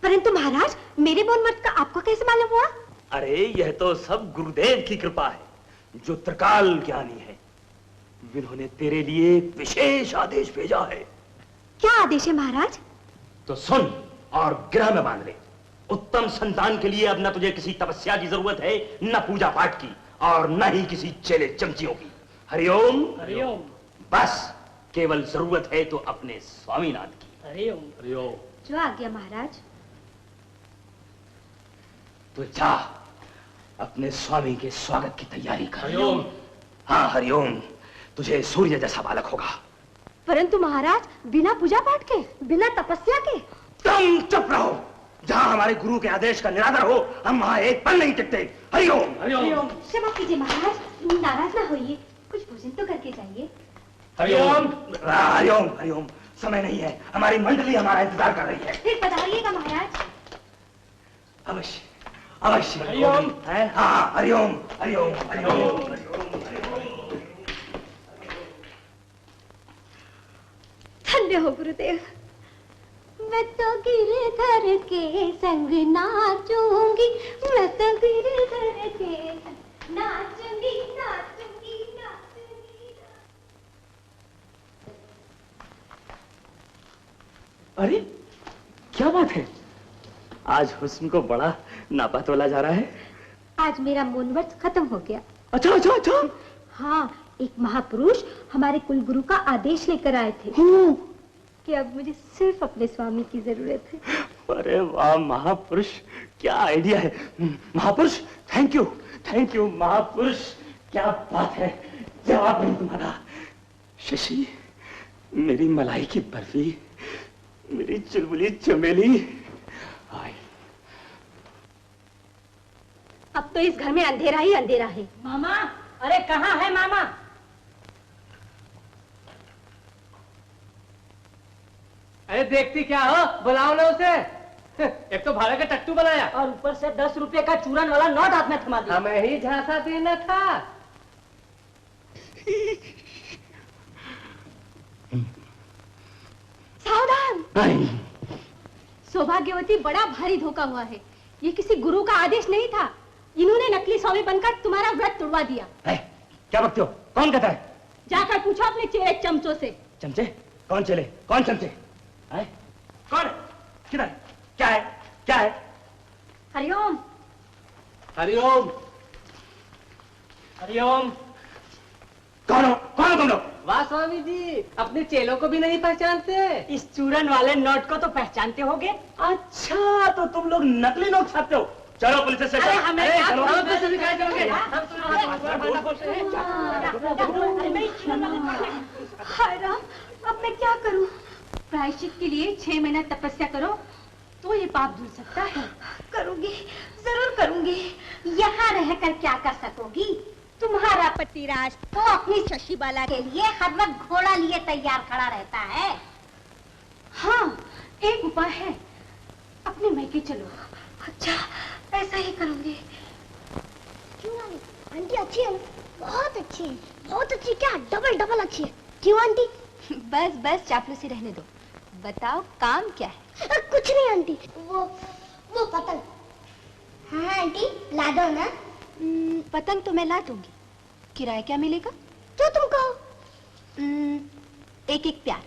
परंतु महाराज, मेरे मौन व्रत का आपको कैसे मालूम हुआ? अरे यह तो सब गुरुदेव की कृपा है, जो त्रिकाल ज्ञानी है। जिन्होंने तेरे लिए एक विशेष आदेश भेजा है। क्या आदेश है महाराज? तो सुन और ग्रह में बांध ले। उत्तम संतान के लिए अब न तुझे किसी तपस्या की जरूरत है, न पूजा पाठ की, और न ही किसी चेले चमचियों की। हरिओम हरिओम। बस केवल जरूरत है तो अपने स्वामीनाथ की। हरिओम हरिओम। जो आ गया महाराज। तो जा अपने स्वामी के स्वागत की तैयारी कर। हरिओम। हाँ हरिओम, तुझे सूर्य जैसा बालक होगा। परंतु महाराज, बिना पूजा पाठ के, बिना तपस्या के। तुम चुप रहो। जहाँ हमारे गुरु के आदेश का निरादर हो, हम वहाँ एक पल नहीं टिकते। हरिओम हरिओम। क्षमा कीजिए महाराज, नाराज ना होइए, कुछ भोजन तो करके जाइए। हरिओम हरिओम हरिओम। समय नहीं है, हमारी मंडली हमारा इंतजार कर रही है। फिर पधारिएगा महाराज। अवश्य अवश्य। हरिओम। है? हाँ हरिओम हरिओम हरिओम हरिओम। धन्य हो गुरुदेव। मैं तो गिरधर के संग नाचूंगी, मैं तो गिरधर के नाचूंगी नाचूंगी नाचूंगी। अरे क्या बात है, आज हुस्न को बड़ा नापा तोला जा रहा है। आज मेरा मौन व्रत खत्म हो गया। अच्छा अच्छा अच्छा। हाँ, एक महापुरुष हमारे कुलगुरु का आदेश लेकर आए थे कि अब मुझे सिर्फ अपने स्वामी की जरूरत है। अरे वाह महापुरुष, क्या आइडिया है। महापुरुष, थैंक यू महापुरुष, क्या बात है। जवाब नहीं तुम्हारा। शशि, मेरी मलाई की बर्फी, मेरी चुलबुली चमेली। अब तो इस घर में अंधेरा ही अंधेरा है। मामा, अरे कहाँ है मामा? अरे देखती क्या हो, बुलाओ ना उसे। एक तो भाड़े का टट्टू बनाया और ऊपर से 10 रुपए का चूरन वाला नोट हाथ में थमा दिया। हमें ही झांसा देना था। सावधान। सौभाग्यवती, बड़ा भारी धोखा हुआ है। ये किसी गुरु का आदेश नहीं था। इन्होंने नकली स्वामी बनकर तुम्हारा व्रत तुड़वा दिया। क्या बकते हो? कौन कहता है? जाकर पूछो अपने चेले चमचों से। चमचे? कौन चले? कौन चमचे? कौन? किधर? क्या है? क्या है? हरिओम। हरिओम हरिओम। कौन हो? कौन हो तुम लोग? वाह स्वामी जी, अपने चेलों को भी नहीं पहचानते। इस चूरन वाले नोट को तो पहचानते होगे। अच्छा, तो तुम लोग नकली नोट छापते हो। चलो पुलिस स्टेशन। अरे हमें क्या चलो। पता? पुलिस स्टेशन कहाँ चलोगे? हाय राम, अब मैं क्या करूं? प्रायश्चित के लिए 6 महीना तपस्या करो तो ये पाप धुल सकता है। करूंगी, जरूर करूंगी। यहाँ रहकर क्या कर सकोगी? तुम्हारा पतिराज तो अपनी शशिबाला के लिए हर वक्त घोड़ा लिए तैयार खड़ा रहता है। हाँ, एक उपाय है, अपने मैके चलो। अच्छा, ऐसा ही करूंगी। क्यों आंटी? अच्छी है, बहुत अच्छी है, बहुत अच्छी। क्या डबल डबल अच्छी है। क्यों आंटी? बस बस चापलूसी रहने दो। बताओ काम क्या है? कुछ नहीं आंटी, वो पतंग। हाँ आंटी, ला दो ना। पतंग तो मैं ला दूंगी, किराया क्या मिलेगा? जो तुम कहो। एक एक प्यार।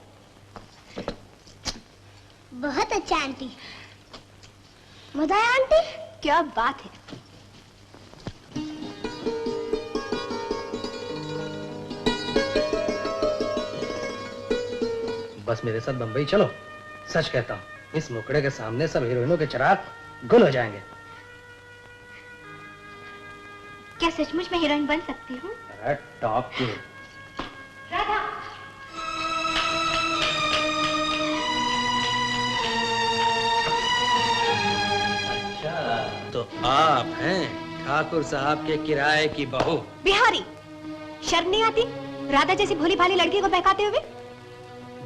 बहुत अच्छा आंटी, मजा आया आंटी? क्या बात है। बस मेरे साथ बंबई चलो, सच कहता हूँ, इस मुकड़े के सामने सब हीरोइनों के चिराग गुल हो जाएंगे। क्या सचमुच में हीरोइन बन सकती हूँ? अरे टॉप की। राधा। तो आप हैं ठाकुर साहब के किराए की बहू? बिहारी, शर्म नहीं आती राधा जैसी भोली भाली लड़की को बहकाते हुए?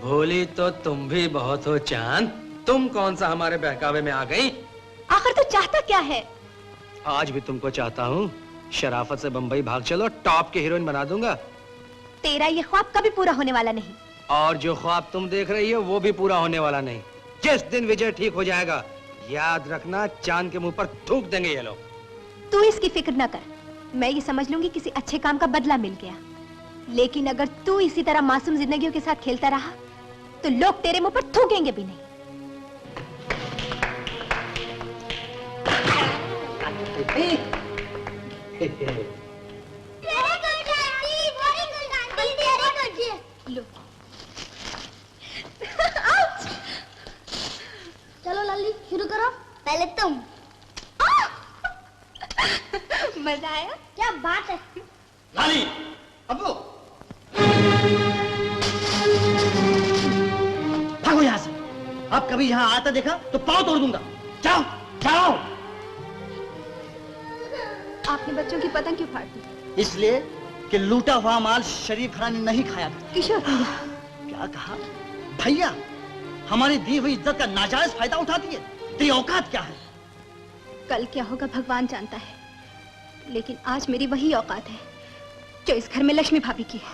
भोली तो तुम भी बहुत हो चांद, तुम कौन सा हमारे बहकावे में आ गई? आखिर तू चाहता क्या है? आज भी तुमको चाहता हूँ, शराफत से बंबई भाग चलो, टॉप के हीरोइन बना दूंगा। तेरा ये ख्वाब कभी पूरा होने वाला नहीं। और जो ख्वाब तुम देख रही हो वो भी पूरा होने वाला नहीं। जिस दिन विजय ठीक हो जाएगा, याद रखना, चांद के मुंह पर थूक देंगे ये लोग। तू इसकी फिक्र न कर, मैं ये समझ लूंगी किसी अच्छे काम का बदला मिल गया। लेकिन अगर तू इसी तरह मासूम जिंदगियों के साथ खेलता रहा तो लोग तेरे मुंह पर थूकेंगे भी नहीं। लो। चलो लल्ली शुरू करो, पहले तुम। मजा आया? क्या बात है। लाली, अब्बू, भागो यहाँ से। अब कभी यहाँ आता देखा तो पाँव तोड़ दूंगा। जाओ जाओ। आपने बच्चों की पतंग क्यों फाड़ दी? इसलिए कि लूटा हुआ माल शरीफ घराने नहीं खाया था। किशोर भैया। क्या कहा? भैया, हमारी दी हुई इज्जत का नाजायज फायदा उठाती है। तेरी औकात क्या है? कल क्या होगा भगवान जानता है, लेकिन आज मेरी वही औकात है जो इस घर में लक्ष्मी भाभी की है।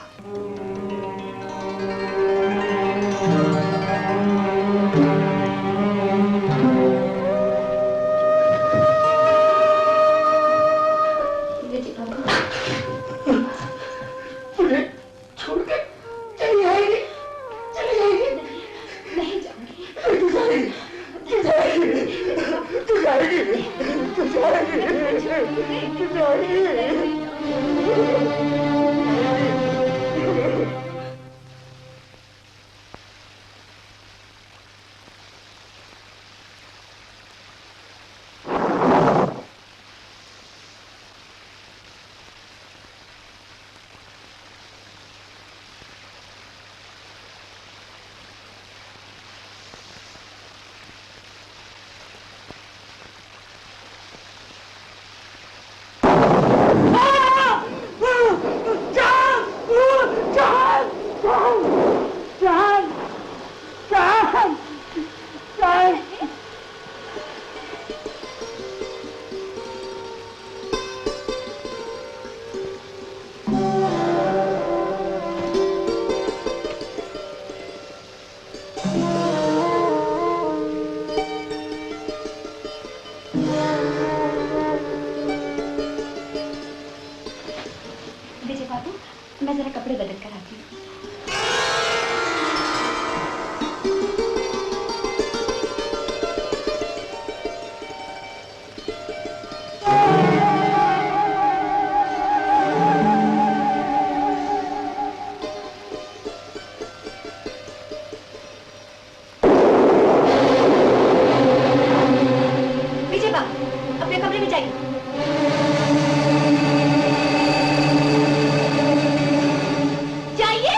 मैं जरा कपड़े बदल कर आती हूँ। विजय बा, अपने कमरे में जाइए। जाइए।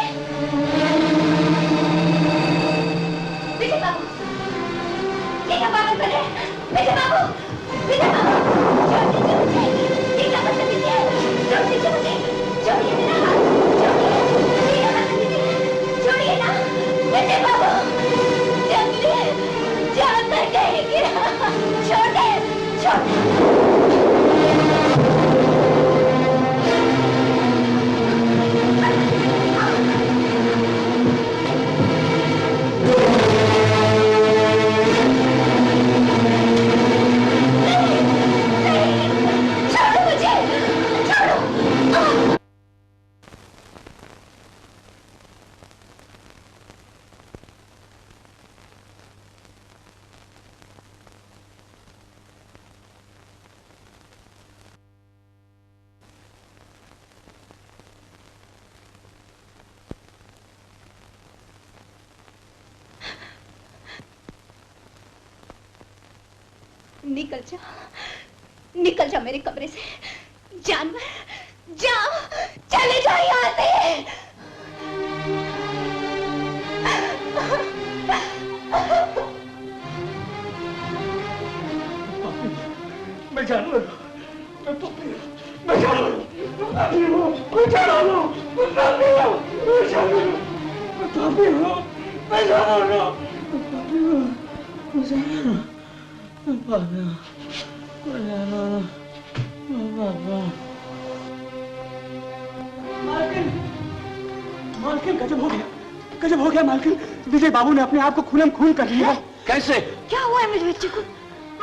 निकल जा मेरे कमरे से। जानवर, जाओ, चले जाओ यहाँ से। मैं जानवर हूँ, मैं पपी हूँ, मैं जानवर हूँ, मैं जानवर हूँ, मैं पपी हूँ, मैं जानवर हूँ, मैं पपी हूँ, मैं जानवर हूँ, मैं पपी हूँ, मैं जानवर हूँ, मैं पपी हूँ, मैं जानवर हूँ, मैं पपी हूँ। मालकिन, मालकिन गजब हो गया मालकिन। विजय बाबू ने अपने आप को खूनम खून कर लिया। कैसे? क्या हुआ है मेरे बच्चे को?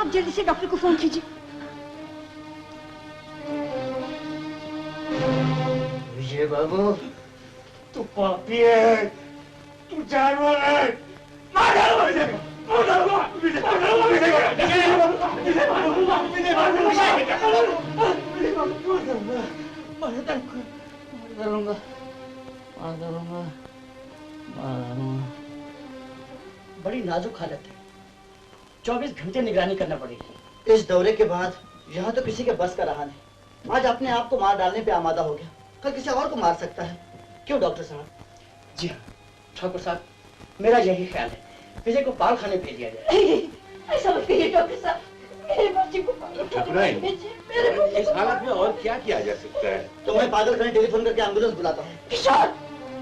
आप जल्दी से डॉक्टर को फोन कीजिए। विजय बाबू, तू पापी है, तू जानवर है। मार डालो विजय को, मार डालो विजय को, विजय बड़ी नाजुक हालत है, 24 घंटे निगरानी करना पड़ेगी। इस दौरे के बाद यहाँ तो किसी के बस का रहा नहीं। आज अपने आप को मार डालने पे आमादा हो गया, कल किसी और को मार सकता है। क्यों डॉक्टर साहब? जी हाँ ठाकुर साहब, मेरा यही ख्याल है, विजय को पाल खाने भेज दिया जाए। ऐसा मत कहिए डॉक्टर साहब, मेरे बच्चे को ठाकुराइन, इस हालत में और क्या किया जा सकता है? तो मैं पागल खाने टेलीफोन करके एम्बुलेंस बुलाता हूँ। किशोर,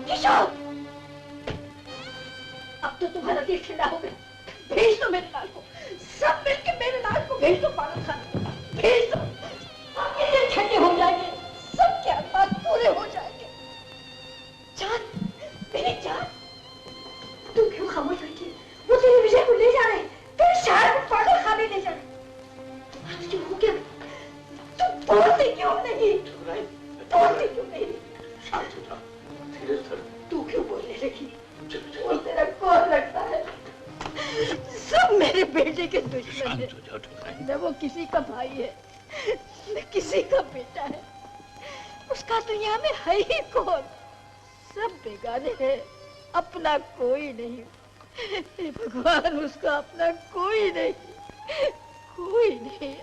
किशोर, अब तो तुम्हारा दिल ठंडा हो गया। भेज दो मेरे लाल को, सब मिलके मेरे लाल को भेज दो पागल खाने, भेज दो। आपके दिल ठंडे हो जाएंगे, सबके अरमान पूरे हो जाएंगे। जान, मेरी जान, तुम क्यों खामोश बैठी? वो तेरे विजय को ले जा रहे हैं, तेरे शहर में पागल खाने ले जा रहे हैं। तुम्हारा क्यों हो गया? तुम बोलते क्यों नहीं? बोलते क्यों नहीं? तू क्यों बोलने लगी? वो तेरा कौन लगता है? सब मेरे बेटे के दुश्मन है। न वो किसी का भाई है, न किसी का बेटा है। उसका दुनिया में है ही कौन? सब बेगाने हैं, अपना कोई नहीं। हे भगवान, उसका अपना कोई नहीं, कोई नहीं।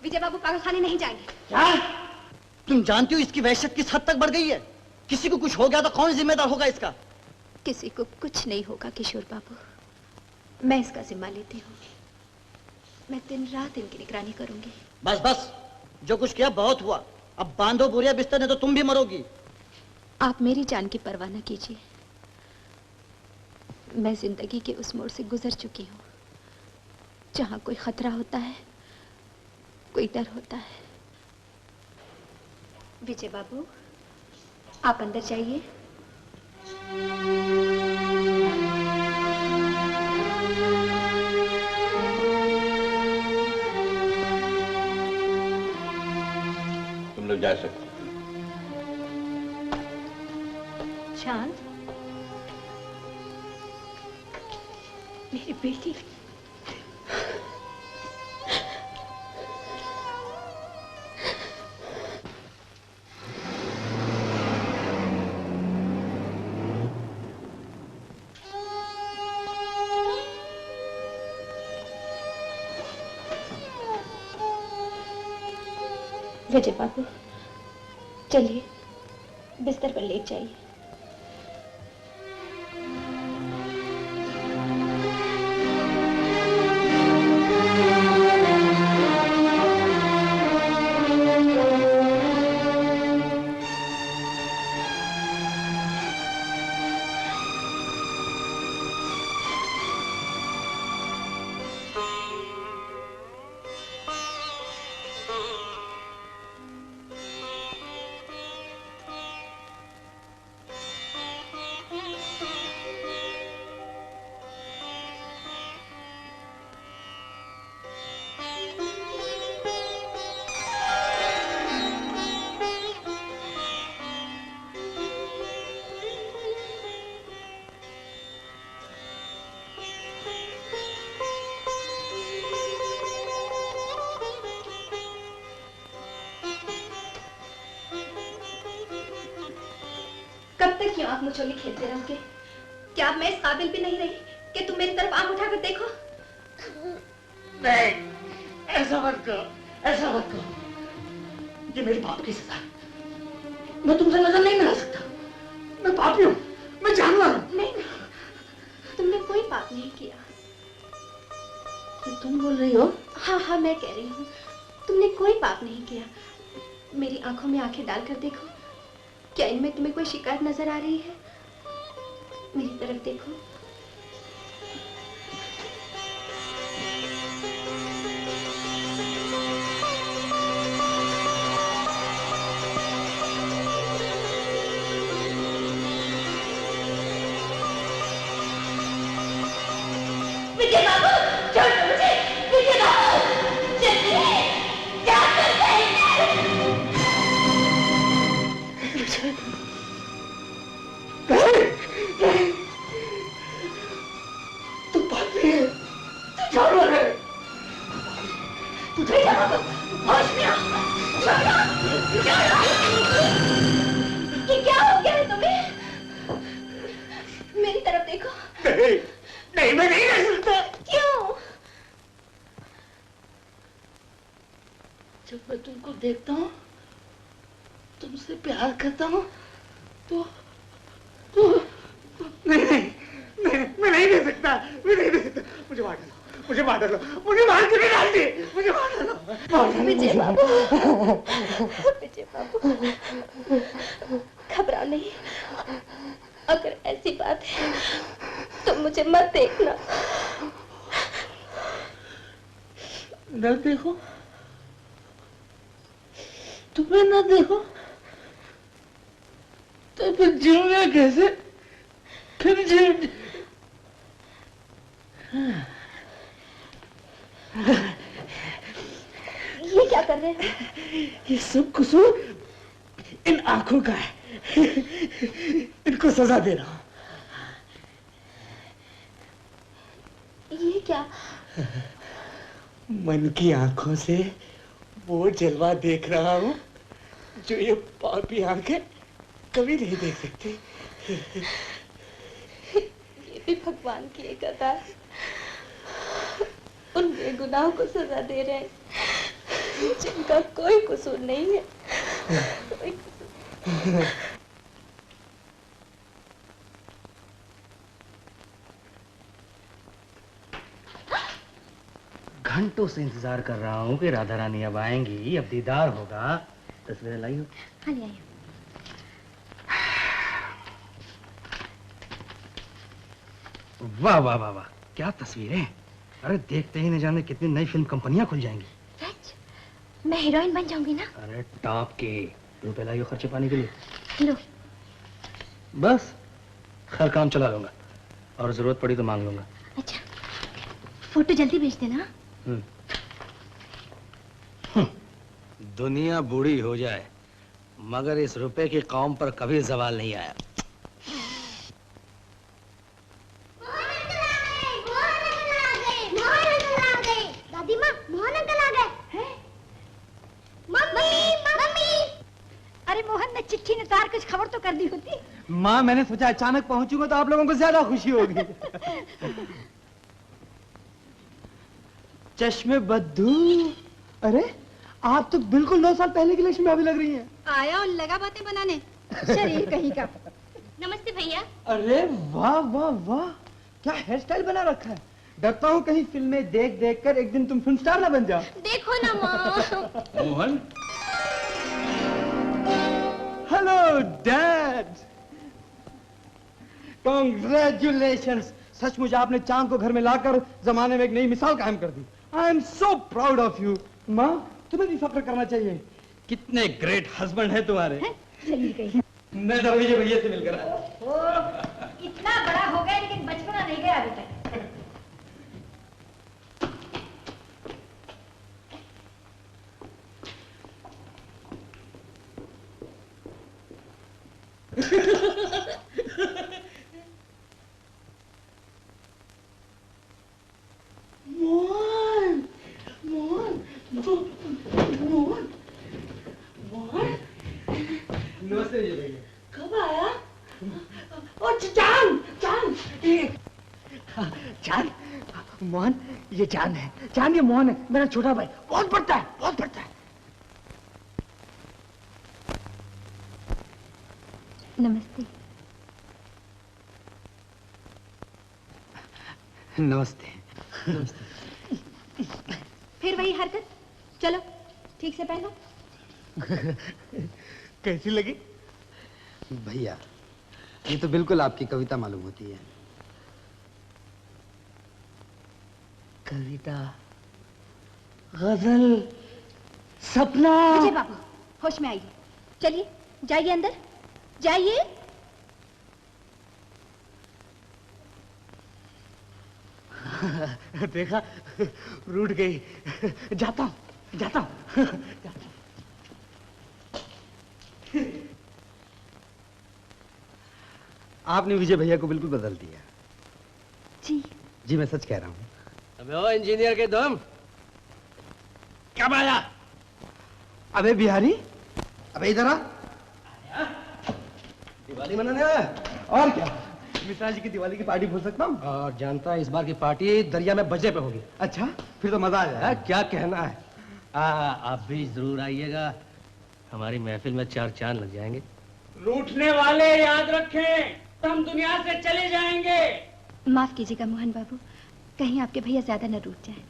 विजय बाबू पागल खाने नहीं जाएंगे। क्या? तुम जानती हो इसकी वहशत किस हद तक बढ़ गई है? किसी को कुछ हो गया तो कौन जिम्मेदार होगा इसका? किसी को कुछ नहीं होगा किशोर बाबू, मैं इसका जिम्मा लेती हूँ। मैं दिन रात इनकी निगरानी करूंगी। बस बस, जो कुछ किया बहुत हुआ। अब बांधो बोरिया बिस्तर, नहीं तो तुम भी मरोगी। आप मेरी जान की परवाह न कीजिए। मैं जिंदगी के उस मोड़ से गुजर चुकी हूँ जहाँ कोई खतरा होता है, कोई डर होता है। विजय बाबू, आप अंदर जाइए। तुम लोग जा सकते। शांत, मेरी बेटी। विजय बाबू, चलिए बिस्तर पर लेट जाइए। कब तक क्यों आंख मुचोली खेलते रहोगे? क्या अब मैं इस काबिल भी नहीं रही कि तुम मेरी तरफ आंख उठाकर देखो? नहीं, ऐसा मत करो, ऐसा मत करो। ये मेरे पाप की सजा है। मैं तुमसे नजर नहीं मिला सकता। मैं पापी हूँ, मैं जानवर हूँ। नहीं, तुमने कोई पाप नहीं किया। तुम बोल रही हो? हाँ हाँ, मैं कह रही हूँ, तुमने कोई पाप नहीं किया। मेरी आंखों में आंखें डालकर देखो, क्या इनमें तुम्हें कोई शिकायत नजर आ रही है? मेरी तरफ देखो। विजय बाबू, छोड़ दो मुझे। विजय बाबू, चलिए, क्या करते हैं? तू पापी है, तू जानवर है। विजय बाबू, होश में आओ। छोड़ो, छोड़ो। ये क्या हो गया है तुम्हें? मेरी तरफ देखो। नहीं, नहीं, मैं नहीं रह सकता। क्यों? जब मैं तुमको देखता हूँ, तुमसे प्यार करता हूँ, तो नहीं, नहीं, नहीं, मैं नहीं दे सकता, मैं नहीं दे सकता। मुझे मार डालो, मुझे मार डालो, मुझे मार के नहीं डालती, मुझे मार डालो। विजय बाबू, विजय बाबू, घबराओ नहीं। अगर ऐसी बात है तो मुझे मत देखना। न देखो, तुम्हें न देखो तो फिर जीऊंगा कैसे? फिर जीऊंगा। ये क्या कर रहे हैं? ये सब कसूर इन आंखों का है। इनको सजा दे रहा हूं। ये क्या? मन की आंखों से वो जलवा देख रहा हूं जो ये पापी आंखें कभी नहीं देख सकती। ये भी भगवान की एक अदा है। उन बेगुनाहों को सजा दे रहे हैं जिनका कोई कसूर नहीं है। कोई कसूर। घंटों से इंतजार कर रहा हूँ कि राधा रानी अब आएंगी, अब दीदार होगा। तस्वीरें लाई हो? हाँ, ले आई। वाह वाह वाह वाह, क्या तस्वीरें! अरे देखते ही न जाने कितनी नई फिल्म कंपनियां खुल जाएंगी। सच? मैं हीरोइन बन जाऊंगी ना? अरे टॉप के। रुपए लाइयो खर्चे पानी के लिए। लो। बस हर काम चला लूंगा और जरूरत पड़ी तो मांग लूंगा। अच्छा, फोटो जल्दी भेज देना। दुनिया बूढ़ी हो जाए मगर इस रुपए की कौम पर कभी जवाल नहीं आया। दादी माँ, मोहन अंकल आ गए। Mummy, mummy. अरे मोहन ने चिट्ठी निकाल कुछ खबर तो कर दी होती। माँ, मैंने सोचा अचानक पहुंचूंगा तो आप लोगों को ज्यादा खुशी होगी। चश्मे बद्दू, अरे आप तो बिल्कुल 9 साल पहले की लक्ष्मी भाभी लग रही हैं। आया और लगा बातें बनाने, शरीर कहीं का। नमस्ते भैया। अरे वाह वाह वाह, क्या हेयर स्टाइल बना रखा है। डरता हूँ कहीं फिल्में देख देख कर एक दिन तुम फिल्म स्टार ना बन जाओ। देखो ना माँ। Mohan, hello dad. कॉन्ग्रेचुलेशंस, सचमुच आपने चांद को घर में लाकर जमाने में एक नई मिसाल कायम कर दी। I am so proud of you. माँ, तुम्हें भी फक्र करना चाहिए। कितने ग्रेट हस्बैंड है तुम्हारे। शरीर कहीं। मैं दरवाजे भैया से मिलकर आया। इतना बड़ा हो गया लेकिन बचपना नहीं गया अभी तक। मोहन, मोहन, मोहन, मोहन। नमस्ते भैया। कब आया? मोहन, ये चांद है, चांद, ये मोहन है, मेरा छोटा भाई। बहुत पढ़ता है, बहुत पढ़ता है। नमस्ते। नमस्ते। फिर वही हरकत। चलो ठीक से पहनो। कैसी लगी? भैया, ये तो बिल्कुल आपकी कविता मालूम होती है। कविता, गजल, सपना। विजय बाबू, होश में आइए। चलिए जाइए अंदर, जाइए। देखा, रूठ गई। जाता हूँ, जाता हूँ। आपने विजय भैया को बिल्कुल बदल दिया। जी मैं सच कह रहा हूँ। अबे ओ इंजीनियर के दम, कब आया? अबे बिहारी, अबे इधर आ। दिवाली मनाने आया? और क्या, मिश्रा जी की दिवाली की पार्टी भूल सकता हूँ? और जानता है, इस बार की पार्टी दरिया में बजे पे होगी। अच्छा, फिर तो मजा आ जाएगा। क्या कहना है? आप भी जरूर आइएगा, हमारी महफिल में 4 चांद लग जाएंगे। रूठने वाले याद रखें, तुम दुनिया से चले जाएंगे। माफ कीजिएगा मोहन बाबू, कहीं आपके भैया ज्यादा न रूठ जाए।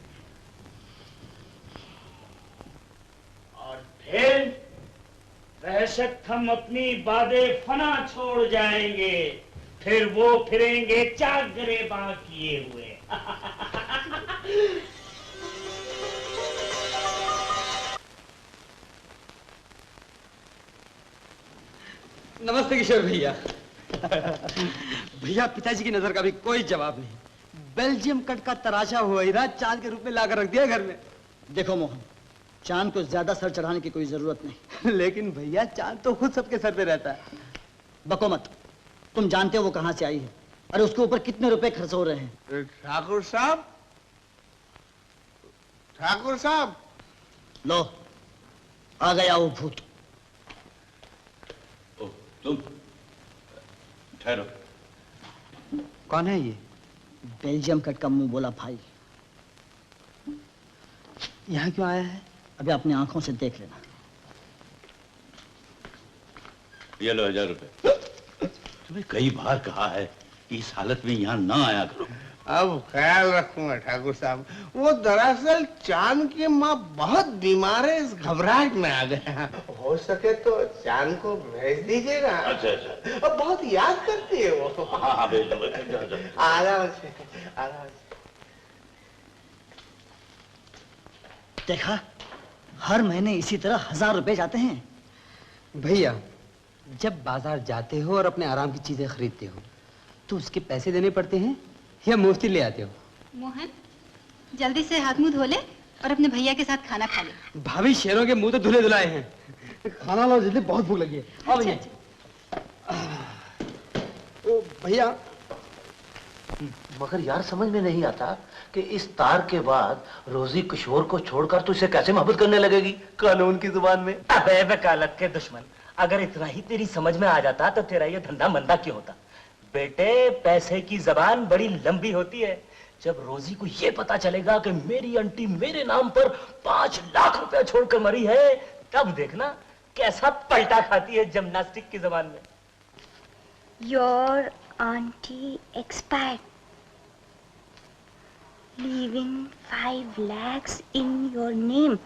और फिर दहशत हम अपनी बादे फना छोड़ जाएंगे, फिर वो फिरेंगे चागरे बां किए हुए। नमस्ते किशोर भैया। भैया, पिताजी की नजर का भी कोई जवाब नहीं। बेल्जियम कट का तराशा हुआ हीरा चांद के रूप में लाकर रख दिया घर में। देखो मोहन, चांद को ज्यादा सर चढ़ाने की कोई जरूरत नहीं। लेकिन भैया, चांद तो खुद सबके सर पे रहता है। बको मत, तुम जानते हो वो कहां से आई है? अरे उसके ऊपर कितने रुपए खर्च हो रहे हैं। ठाकुर साहब, ठाकुर साहब, लो आ गया वो भूत। तुम ठहरो। कौन है ये? बेल्जियम कट का मुंह बोला भाई। यहाँ क्यों आया है? अभी अपनी आंखों से देख लेना। ये लो 1000 रुपए। तुम्हें कई बार कहा है कि इस हालत में यहाँ ना आया करो। अब ख्याल रखूंगा ठाकुर साहब। वो दरअसल चांद की माँ बहुत बीमार है, इस घबराहट में आ गया। हो सके तो चांद को भेज दीजिएगा। अच्छा अच्छा। और बहुत याद करती है वो। हाँ भेज दो। आराम से, आराम से। देखा, हर महीने इसी तरह 1000 रुपए जाते हैं। भैया, जब बाजार जाते हो और अपने आराम की चीजें खरीदते हो तो उसके पैसे देने पड़ते हैं या मुफ्ती ले आते हो? मोहन, जल्दी से हाथ मुंह धो ले और अपने भैया के साथ खाना खा ले। भाभी, शेरों के मुंह तो धुले धुलाए हैं। खाना लो जल्दी, बहुत भूख लगी है। आओ भैया। ओ भैया, मगर यार समझ में नहीं आता कि इस तार के बाद रोजी किशोर को छोड़कर तो इसे कैसे मोहब्बत करने लगेगी कानून की जुबान में। अबे वकालत के दुश्मन, अगर इतना ही तेरी समझ में आ जाता तो तेरा ये धंधा मंदा क्यों होता? बेटे, पैसे की जबान बड़ी लंबी होती है। जब रोजी को ये पता चलेगा कि मेरी आंटी मेरे नाम पर 5 लाख रुपया छोड़कर मरी है, तब देखना कैसा पलटा खाती है जिम्नास्टिक की जबान में। Your auntie expired, leaving 5 lakhs in your name.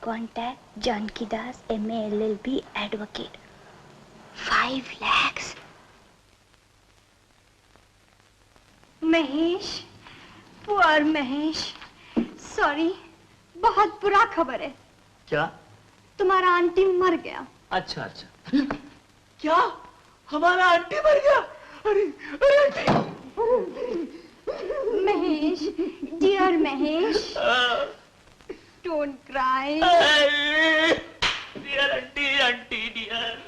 Contact Janki Das, MA LLB, advocate. 5 lakhs. Mahesh, poor Mahesh, sorry, बहुत बुरा खबर है। क्या? तुम्हारा आंटी मर गया। अच्छा अच्छा। क्या? हमारा आंटी मर गया? अरे अरे Mahesh, dear Mahesh, don't cry. Dear aunty, aunty dear.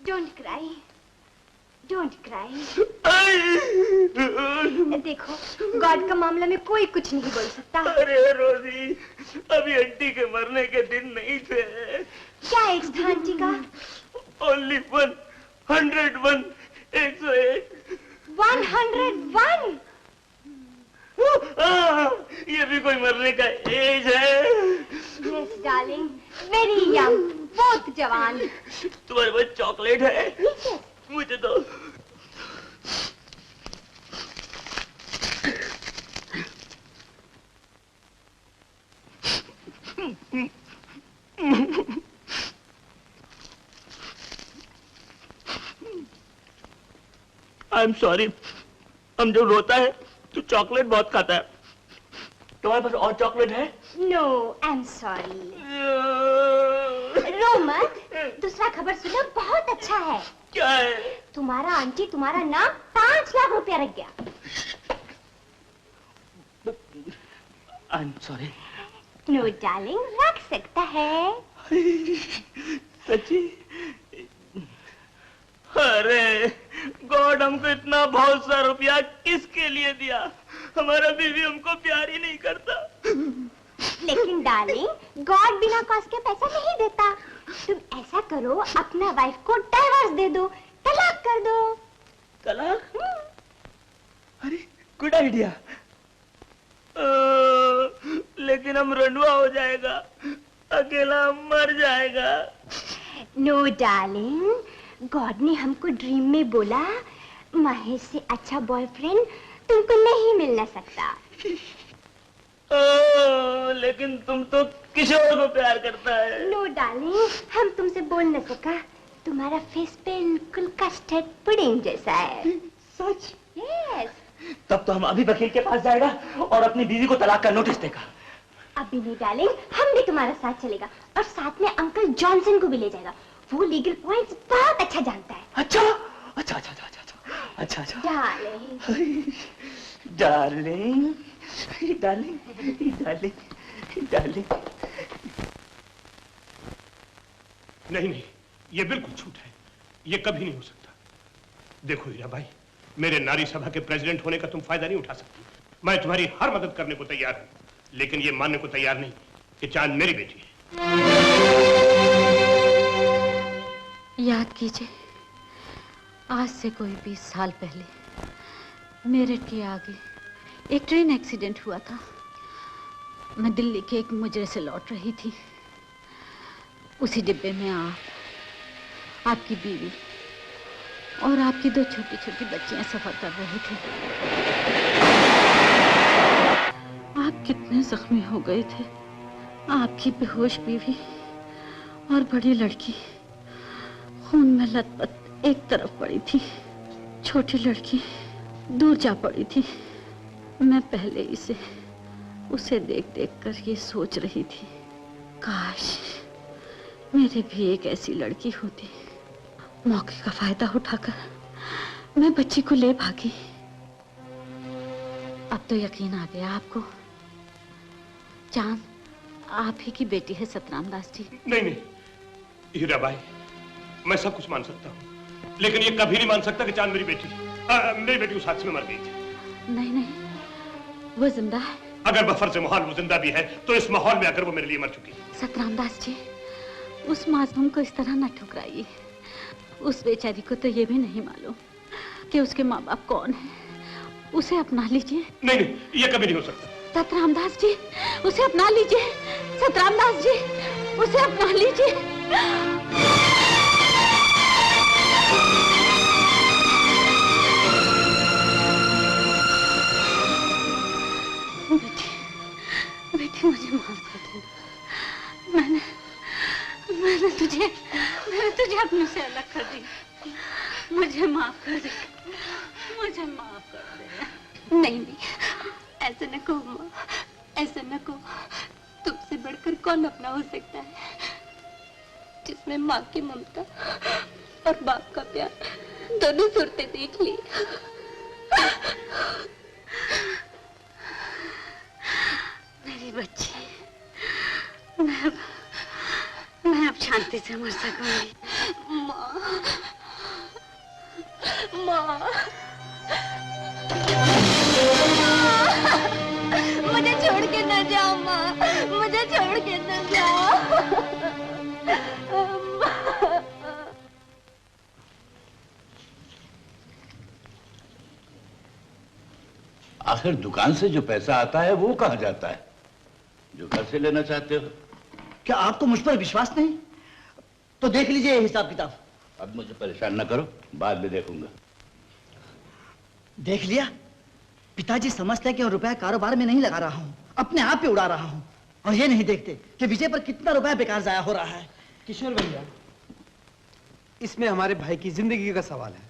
Don't cry. Don't don't cry. देखो, गॉड का मामला में कोई कुछ नहीं बोल सकता। अरे रोजी, अभी आंटी के मरने के दिन नहीं थे। क्या एज था आंटी का? Only 101, 101। 101? ये भी कोई मरने का एज है। Yes, darling, very young, बहुत जवान। तुम्हारे पास चॉकलेट है? Yes. मुझे दो। आई एम सॉरी, हम जब रोता है तो चॉकलेट बहुत खाता है। तुम्हारे पास और चॉकलेट है? No, I'm sorry. रो मत, दूसरा खबर सुनो, बहुत अच्छा है। क्या है? तुम्हारा आंटी तुम्हारा नाम 5 लाख रुपया रख गया। I am sorry. No darling, रख सकता है। सच्ची? अरे गॉड हमको इतना बहुत सा रुपया किसके लिए दिया? हमारा बीवी हमको प्यार ही नहीं करता। लेकिन डार्लिंग, गॉड बिना कॉज के पैसा नहीं देता। तुम ऐसा करो, अपना वाइफ को डाइवोर्स दे दो, तलाक कर दो। तलाक? अरे गुड आइडिया। लेकिन हम रंडवा हो जाएगा, अकेला मर जाएगा। नो डार्लिंग, गॉड ने हमको ड्रीम में बोला, महेश से अच्छा बॉयफ्रेंड तुमको नहीं मिल ना सकता। लेकिन तुम तो किशोर को प्यार करता है। नो डार्लिंग, हम तुमसे बोल न सका, तुम्हारा फेस बिल्कुल कस्टर्ड पुडिंग जैसा है। सच? यस। तब तो हम अभी वकील के पास जाएगा और अपनी बीवी को तलाक का नोटिस देगा। अभी नहीं डार्लिंग, हम भी तुम्हारा साथ चलेगा और साथ में अंकल जॉनसन को भी ले जाएगा। वो लीगल पॉइंट्स बहुत अच्छा जानता है। अच्छा अच्छा अच्छा अच्छा अच्छा अच्छा। Darling darling darling darling darling. नहीं नहीं, ये बिल्कुल झूठ है, ये कभी नहीं हो सकता। देखो हीरा भाई, मेरे नारी सभा के प्रेसिडेंट होने का तुम फायदा नहीं उठा सकती। मैं तुम्हारी हर मदद करने को तैयार हूं, लेकिन ये मानने को तैयार नहीं कि चांद मेरी बेटी है। याद कीजिए, आज से कोई 20 साल पहले मेरठ के आगे एक ट्रेन एक्सीडेंट हुआ था। मैं दिल्ली के एक मुजरे से लौट रही थी। उसी डिब्बे में आपकी बीवी और आपकी 2 छोटी छोटी बच्चियां सफर कर रहे थे। आप कितने जख्मी हो गए थे। आपकी बेहोश बीवी और बड़ी लड़की खून में लथपथ एक तरफ पड़ी थी, छोटी लड़की दूर जा पड़ी थी। मैं पहले उसे देख देख कर ये सोच रही थी, काश मेरे भी एक ऐसी लड़की होती। मौके का फायदा उठाकर मैं बच्ची को ले भागी। अब तो यकीन आ गया आपको, चांद आप ही की बेटी है सतराम दास जी। नहीं नहीं हीरा भाई, मैं सब कुछ मान सकता हूँ, लेकिन ये कभी नहीं मान सकता कि चांद मेरी बेटी मेरी बेटी उस हादसे में मर गई थी। नहीं नहीं, वो जिंदा है। अगर बफर से माहौल वो जिंदा भी है तो इस माहौल में आकर वो मेरे लिए मर चुकी है। सतराम दास जी, उस मासूम को इस तरह न ठुकराइए। उस बेचारी को तो ये भी नहीं मालूम कि उसके माँ बाप कौन है। उसे अपना लीजिए। नहीं नहीं, ये कभी नहीं हो सकता। सतराम दास जी, उसे अपना लीजिए। सतराम दास जी, उसे अपना लीजिए। बेटी मुझे माफ कर देना। मैंने तुझे अपने से अलग कर दिया। मुझे माफ कर दे, मुझे माफ कर दे। नहीं, ऐसे न कहो माँ, ऐसे न कहो। तुमसे बढ़कर कौन अपना हो सकता है, जिसमें माँ की ममता और बाप का प्यार दोनों सूरतें देख ली। मेरी बच्ची, मैं अब शांति से मर सकूंगी। माँ, माँ, मुझे छोड़ के न जाओ माँ, मुझे छोड़ के न जाओ। आखिर दुकान से जो पैसा आता है वो कहाँ जाता है जो घर से लेना चाहते हो? क्या आपको मुझ पर विश्वास नहीं? तो देख लीजिए हिसाब किताब। अब मुझे परेशान न करो, बाद में देखूंगा। देख लिया? पिताजी समझते हैं कि रुपया कारोबार में नहीं लगा रहा हूँ, अपने आप पे उड़ा रहा हूँ, और ये नहीं देखते कि विजय पर कितना रुपया बेकार जाया हो रहा है। किशोर भैया, इसमें हमारे भाई की जिंदगी का सवाल है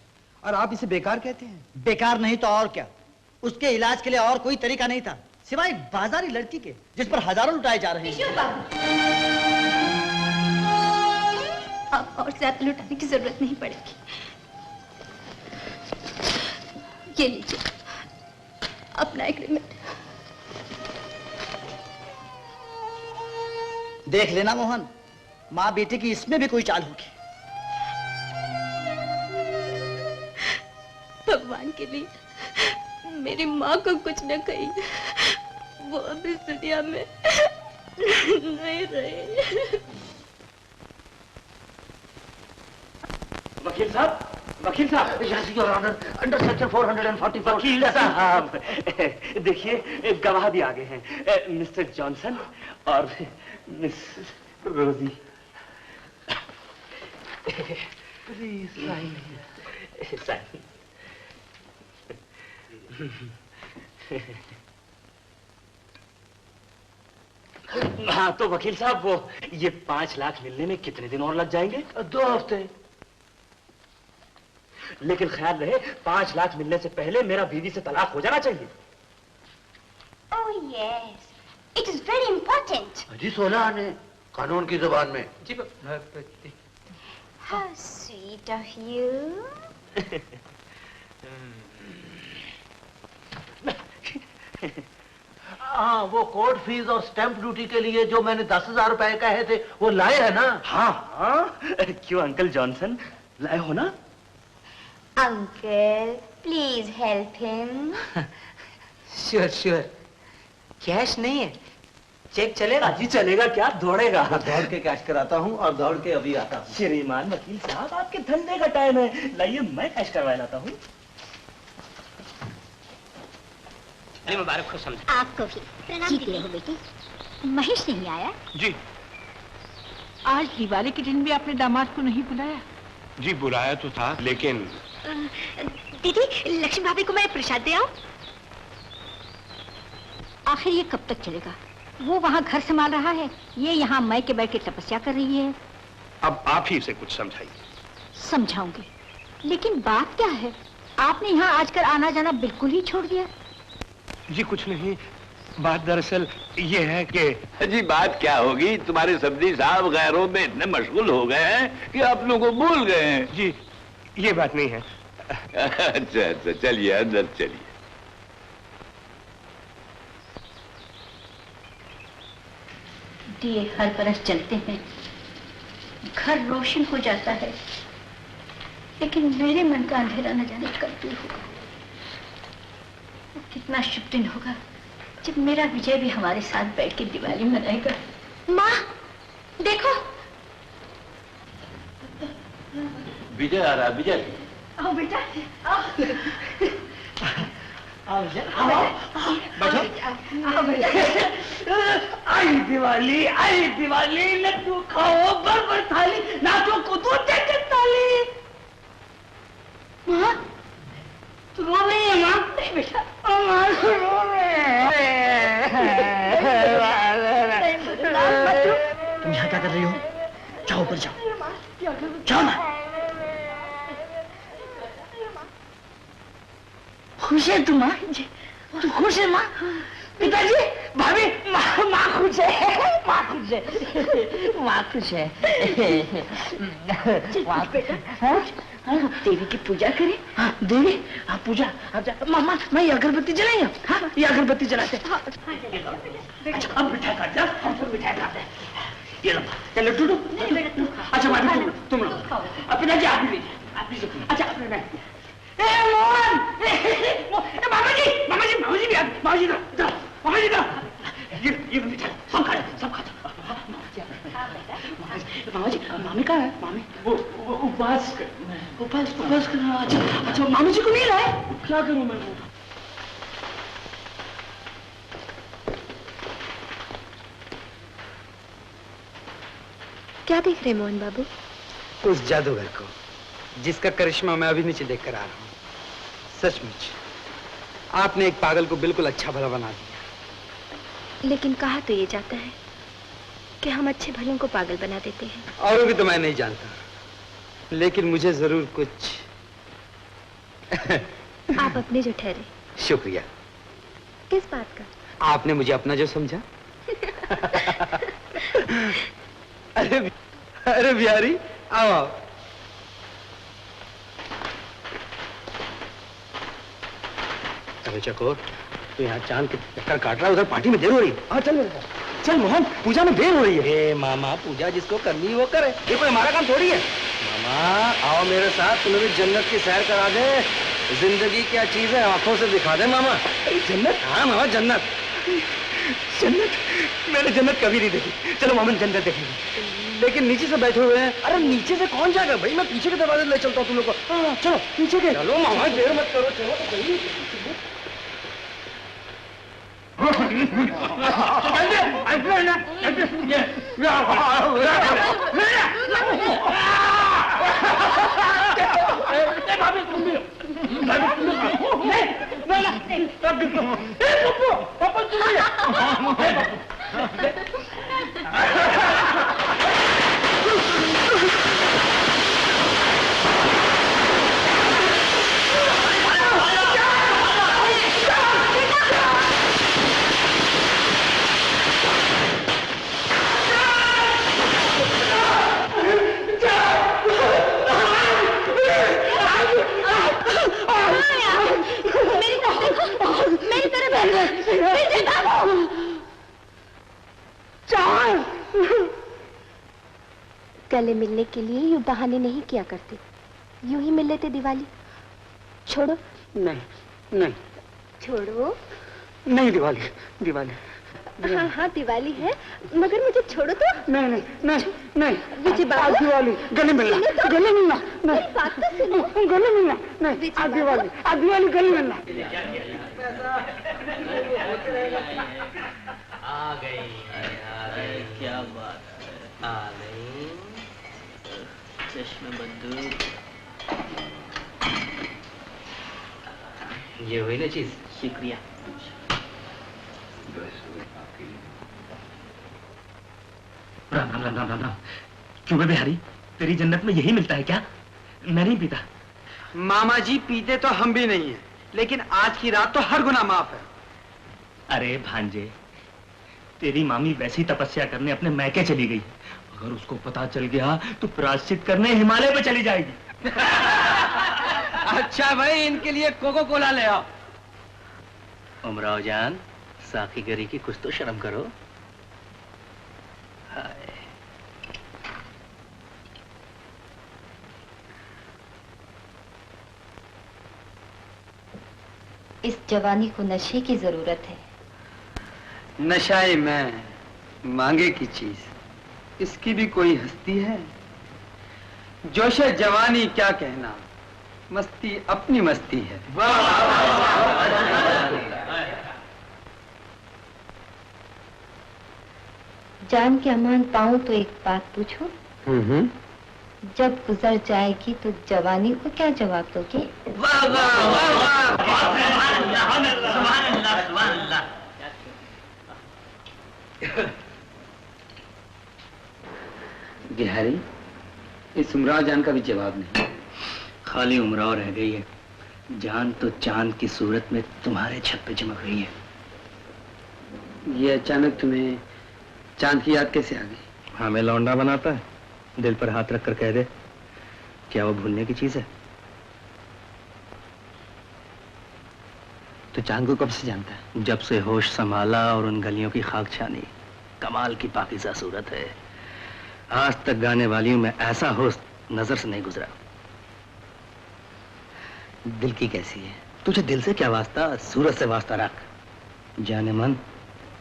और आप इसे बेकार कहते हैं? बेकार नहीं तो और क्या। उसके इलाज के लिए और कोई तरीका नहीं था सिवाय बाजारी लड़की के जिस पर हजारों लुटाए जा रहे हैं। अब और ज्यादा लुटाने की जरूरत नहीं पड़ेगी। ये लीजिए अपना एग्रीमेंट। देख लेना मोहन, माँ बेटे की इसमें भी कोई चाल होगी। भगवान के लिए मेरी माँ को कुछ न कही, वो अब इस दुनिया में नहीं रही। वकील साहब, योर ऑनर, अंडर सेक्शन 444। वकील साहब, देखिए गवाह भी आ गए हैं, मिस्टर जॉनसन और मिस रोजी। Please sign. हाँ तो वकील साहब, वो ये 5 लाख मिलने में कितने दिन और लग जाएंगे? 2 हफ्ते। लेकिन ख्याल रहे 5 लाख मिलने से पहले मेरा बीवी से तलाक हो जाना चाहिए। Oh yes, it is very important. जी 16 आने कानून की जुबान में। जी How sweet of you. हाँ, वो कोर्ट फीस और स्टैंप ड्यूटी के लिए जो मैंने 10,000 रुपए कहे थे वो लाए हैं ना? हाँ, क्यों अंकल जॉनसन, लाए हो ना? Uncle, please help him. Sure. Cash नहीं है, चेक चलेगा? जी चलेगा, क्या दौड़ेगा? दौड़ के कैश कराता हूँ और दौड़ के अभी आता हूँ। श्रीमान वकील साहब, आपके धंधे का टाइम है, लाइए मैं कैश करवा लाता हूँ। मुबारक को समझा। आपको भी जीत रहे हो बेटे। महेश नहीं आया? जी। आज दिवाली के दिन भी आपने दामाद को नहीं बुलाया? जी बुलाया तो था, लेकिन दीदी, लक्ष्मी भाभी को मैं प्रसाद दे आऊं? आखिर ये कब तक चलेगा? वो वहाँ घर संभाल रहा है, ये यहाँ मैं के बैठ के तपस्या कर रही है। अब आप ही इसे कुछ समझाइए। समझाऊंगी, लेकिन बात क्या है? आपने यहाँ आजकल आना जाना बिल्कुल ही छोड़ दिया। जी कुछ नहीं, बात दरअसल ये है कि जी बात क्या होगी, तुम्हारे सब्जी साहब गैरों में इतने मशगूल हो गए हैं कि अपनों को भूल गए हैं। जी ये बात नहीं है। अच्छा, चलिए अंदर चलिए। दिए हर बरस जलते हैं, घर रोशन हो जाता है, लेकिन मेरे मन का अंधेरा न जाने कब दूर होगा। कितना शुभ दिन होगा जब मेरा विजय भी हमारे साथ बैठ के दिवाली मनाएगा। माँ देखो, विजय आ रहा। विजय आओ बेटा, आओ। आओ बैठो। आई दिवाली, लड्डू खाओ, बरबर थाली, नाचो कूदो, चल ताली। माँ तू रो रही है? माँ नहीं बेटा, माँ रो रहे तुम यहाँ क्या कर रही हो? जाओ ऊपर जाओ ना। खुश है तू? माँ तू खुश है? माँ, पिताजी, भाभी, माँ खुश है, माँ खुश है, माँ खुश है। देवी की पूजा करें? हाँ देवी, हाँ पूजा। मामा मैं ये अगरबत्ती जलाएंगे? हाँ ये अगरबत्ती जलाते। अच्छा अब मिठाई काट जा, हम सब मिठाई खाते हैं। ये लो, चलो टूटू। अच्छा भाभी तुम लो। अब पिताजी आप भी लीजिए, आप लीजिए। अच्छा अपने बस करना। अच्छा मामी जी को नहीं लाए? क्या करूं मैं? क्या देख रहे मोहन बाबू? उस जादूगर को जिसका करिश्मा मैं अभी नीचे देख कर आ रहा हूँ। सचमुच आपने एक पागल को बिल्कुल अच्छा भला बना दिया। लेकिन कहा तो ये जाता है कि हम अच्छे भलों को पागल बना देते हैं। और भी तो मैं नहीं जानता, लेकिन मुझे जरूर कुछ आप अपने जो ठहरे। शुक्रिया। किस बात का? आपने मुझे अपना जो समझा। अरे बिहारी आओ आओ। अरे चकोर, तो यहाँ चांद के चक्कर काट रहा है, उधर पार्टी में देर हो रही है। हाँ चल मेरे साथ। चल मोहन, पूजा में देर हो रही है। ए मामा, पूजा जिसको करनी है वो करे, ये कोई हमारा काम थोड़ी है। मामा आओ मेरे साथ, तुम्हें भी जन्नत की सैर करा दे। जिंदगी क्या चीज है आंखों से दिखा दे मामा। जन्नत? हाँ मामा जन्नत। जन्नत? मैंने जन्नत कभी नहीं देखी। चलो मामा जन्नत देखेंगे। लेकिन नीचे से बैठे हुए हैं। अरे नीचे से कौन जाएगा भाई, मैं पीछे के दरवाजे ले चलता हूँ तुम लोग को। हाँ चलो पीछे के। चलो मामा देर मत करो, चलो तो सही। गले मिलने के लिए यूं बहाने नहीं किया करते, यूं ही मिल लेते दिवाली। छोड़ो। नहीं नहीं छोड़ो। नहीं दिवाली दिवाली। हाँ हाँ दिवाली है, मगर मुझे छोड़ो तो। नहीं नहीं नहीं नहीं विजय बाबू, आज दिवाली, गले मिलना, गले मिलना। नहीं बात तो सुनो। गले मिलना नहीं, आज दिवाली, आज दिवाली गले मिलना। आ गई क्या बात है, आ गई चश्मे बंदूक। ये हुई ना चीज। शुक्रिया। राम राम राम राम राम राम। क्यों बे बिहारी, तेरी जन्नत में यही मिलता है क्या? मैं नहीं पीता। मामा जी पीते तो हम भी नहीं है, लेकिन आज की रात तो हर गुनाह माफ है। अरे भांजे, तेरी मामी वैसी तपस्या करने अपने मैके चली गई। अगर उसको पता चल गया तो प्रायश्चित करने हिमालय पे चली जाएगी। अच्छा भाई, इनके लिए कोको कोला ले आओ। उमराव जान, साकी गरी की कुछ तो शर्म करो। हाय। इस जवानी को नशे की जरूरत है। नशाए मैं, मांगे की चीज, इसकी भी कोई हस्ती है? जोशे जवानी क्या कहना, मस्ती अपनी मस्ती है। जान के अमान पाऊं तो एक बात पूछूं? जब गुजर जाएगी तो जवानी को क्या जवाब दोगे? वाह वाह वाह वाह। बिहारी, इस उमराव जान का भी जवाब नहीं। खाली उमराव रह गई है, जान तो चांद की सूरत में तुम्हारे छत पे चमक रही है। ये अचानक तुम्हें चांद की याद कैसे आ गई? हमें लौंडा बनाता है, दिल पर हाथ रख कर कह दे, क्या वो भूलने की चीज है? तो चांद को कब से जानता है? जब से होश संभाला और उन गलियों की खाक छानी। कमाल की पाकीज़ा सूरत है, आज तक गाने वालियों में ऐसा होश नजर से नहीं गुजरा। दिल की कैसी है? तुझे दिल से क्या वास्ता, सूरत से वास्ता रख। जाने मन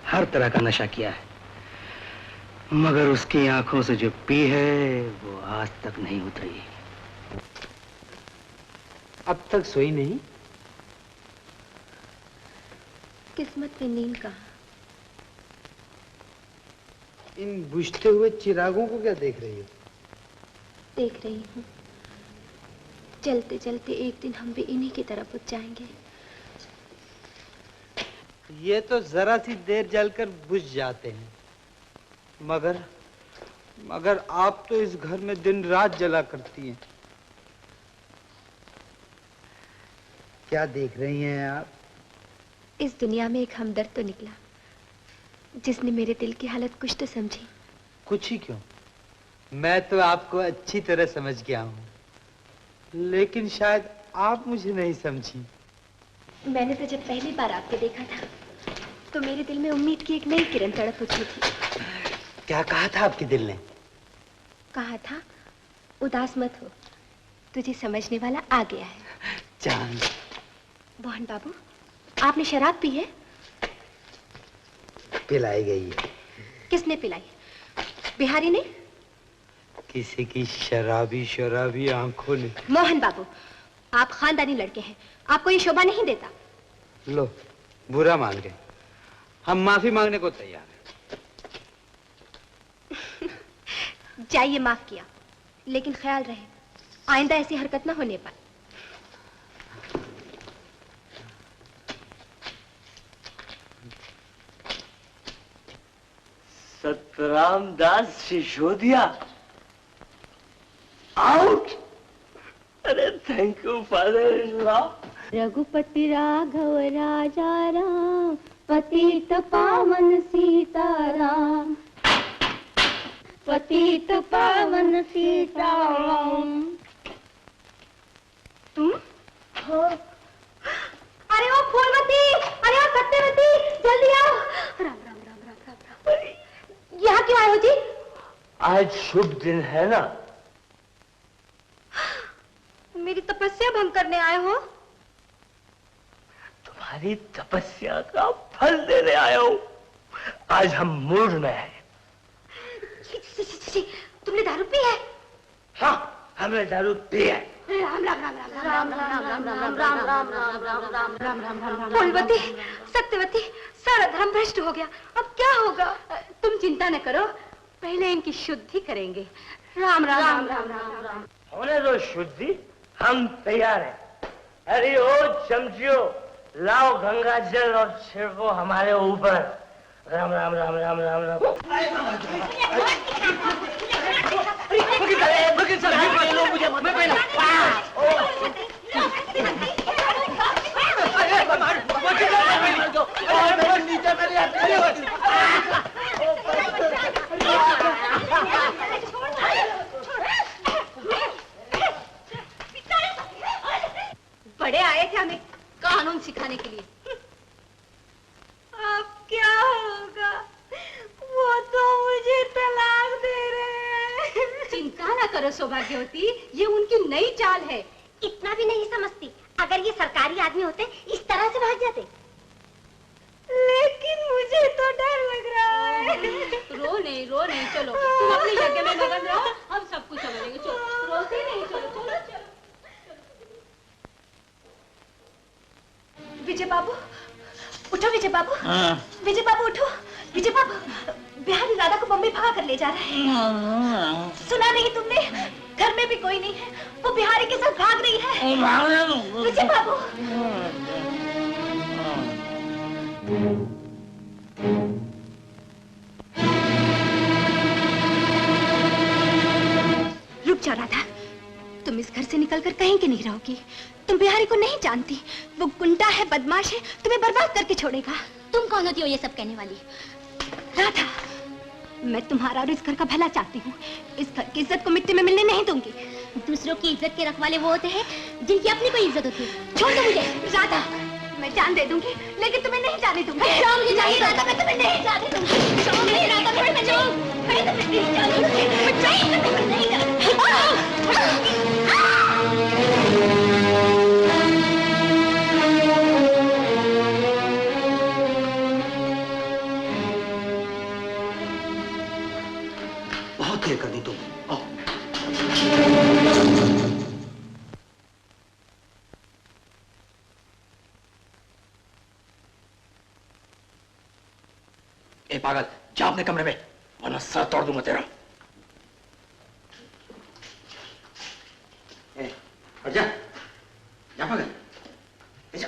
हर तरह का नशा किया है, मगर उसकी आंखों से जो पी है वो आज तक नहीं उतरी। अब तक सोई नहीं? किस्मत में नींद कहाँ। इन बुझते हुए चिरागों को क्या देख रही हो? देख रही हूँ, चलते चलते एक दिन हम भी इन्हीं की तरफ बुझ जाएंगे। ये तो जरा सी देर जलकर बुझ जाते हैं, मगर आप तो इस घर में दिन रात जला करती हैं। क्या देख रही हैं आप? इस दुनिया में एक हमदर्द तो निकला जिसने मेरे दिल की हालत कुछ तो समझी। कुछ ही क्यों, मैं तो आपको अच्छी तरह समझ गया हूँ, लेकिन शायद आप मुझे नहीं समझी। मैंने तो जब पहली बार आपके देखा था तो मेरे दिल में उम्मीद की एक नई किरण तड़प उठी थी। क्या कहा था आपके दिल ने? कहा था, उदास मत हो, तुझे समझने वाला आ गया है। चांद। मोहन बाबू, आपने शराब पी है? पिलाई गई है। किसने पिलाई? बिहारी ने? किसी की शराबी शराबी आंखों ने। मोहन बाबू, आप खानदानी लड़के हैं, आपको ये शोभा नहीं देता। लो, बुरा मान गए, हम माफी मांगने को तैयार हैं। जाइए, माफ किया, लेकिन ख्याल रहे आइंदा ऐसी हरकत ना होने पाए। सतराम दास सिसोदिया आउट। अरे thank you father in law. Raghupati Raghav Raja Ram, पतित पावन सीताराम, पतित पावन सीताराम। तुम? हाँ। अरे ओ फूलमती, अरे ओ सत्यवती, जल्दी आओ। राम राम राम राम राम राम। यहाँ क्यों आए हो जी? आज शुभ दिन है ना? मेरी तपस्या भंग करने आए हो? तुम्हारी तपस्या का फल देने आया हूं। आज हम मूड में हैं। तुमने दारू पी है? हाँ, हमने दारू पी है। राम राम राम राम राम राम राम राम राम राम राम राम राम राम राम राम। फूलवती, सत्यवती, सारा धर्म भ्रष्ट हो गया, अब क्या होगा? तुम चिंता न करो, पहले इनकी शुद्धि करेंगे। राम राम राम राम राम राम। होने दो शुद्धि, हम तैयार हैं। अरे ओ चमचियो, लाओ गंगा जल और छिड़को हमारे ऊपर। राम राम राम राम राम राम। वकील साहब, मैं पहला। बड़े आए थे हमें कानून सिखाने के लिए। अब क्या होगा? वो तो मुझे तलाक दे रहे हैं। चिंता ना करो सौभाग्यवती, ये उनकी नई चाल है। इतना भी नहीं समझती, अगर ये सरकारी आदमी होते इस तरह से भाग जाते। लेकिन मुझे तो डर लग रहा है। रो नहीं, चलो तुम अपनी जगह में मगन रहो, हम सब कुछ समझेंगे। चलो, रोते नहीं, चलो चलो चलो। विजय बाबू उठो, विजय बाबू। विजय बाबू उठो, विजय बाबू। बिहारी राधा को बम्बई भगा कर ले जा रहा है। सुना नहीं तुमने? घर में भी कोई नहीं है, वो बिहारी के साथ भाग रही है। विजय बाबू। रुक जा राधा, तुम इस घर से निकलकर कहीं के नहीं रहोगी। तुम बिहारी को नहीं जानती, वो गुंडा है, बदमाश है, तुम्हें बर्बाद करके छोड़ेगा। तुम कौन होती हो ये सब कहने वाली? राधा, मैं तुम्हारा और इस घर का भला चाहती हूँ। इस घर की इज्जत को मिट्टी में मिलने नहीं दूंगी। दूसरों की इज्जत के रखवाले वो होते हैं जिनकी अपनी कोई इज्जत होती है। छोड़ दो मुझे। राधा, मैं जान दे दूंगी, लेकिन तुम्हें नहीं जाने दूंगी। मुझे नहीं राधा, मैं तुम्हें नहीं जाने दूंगी। नहीं राधा, मैं नहीं जाने बहुत देर कर दी तुम। ए पागल, जा अपने कमरे में, वरना सर तोड़ दूंगा तेरा। ए, हट जा, जा पागल, जा,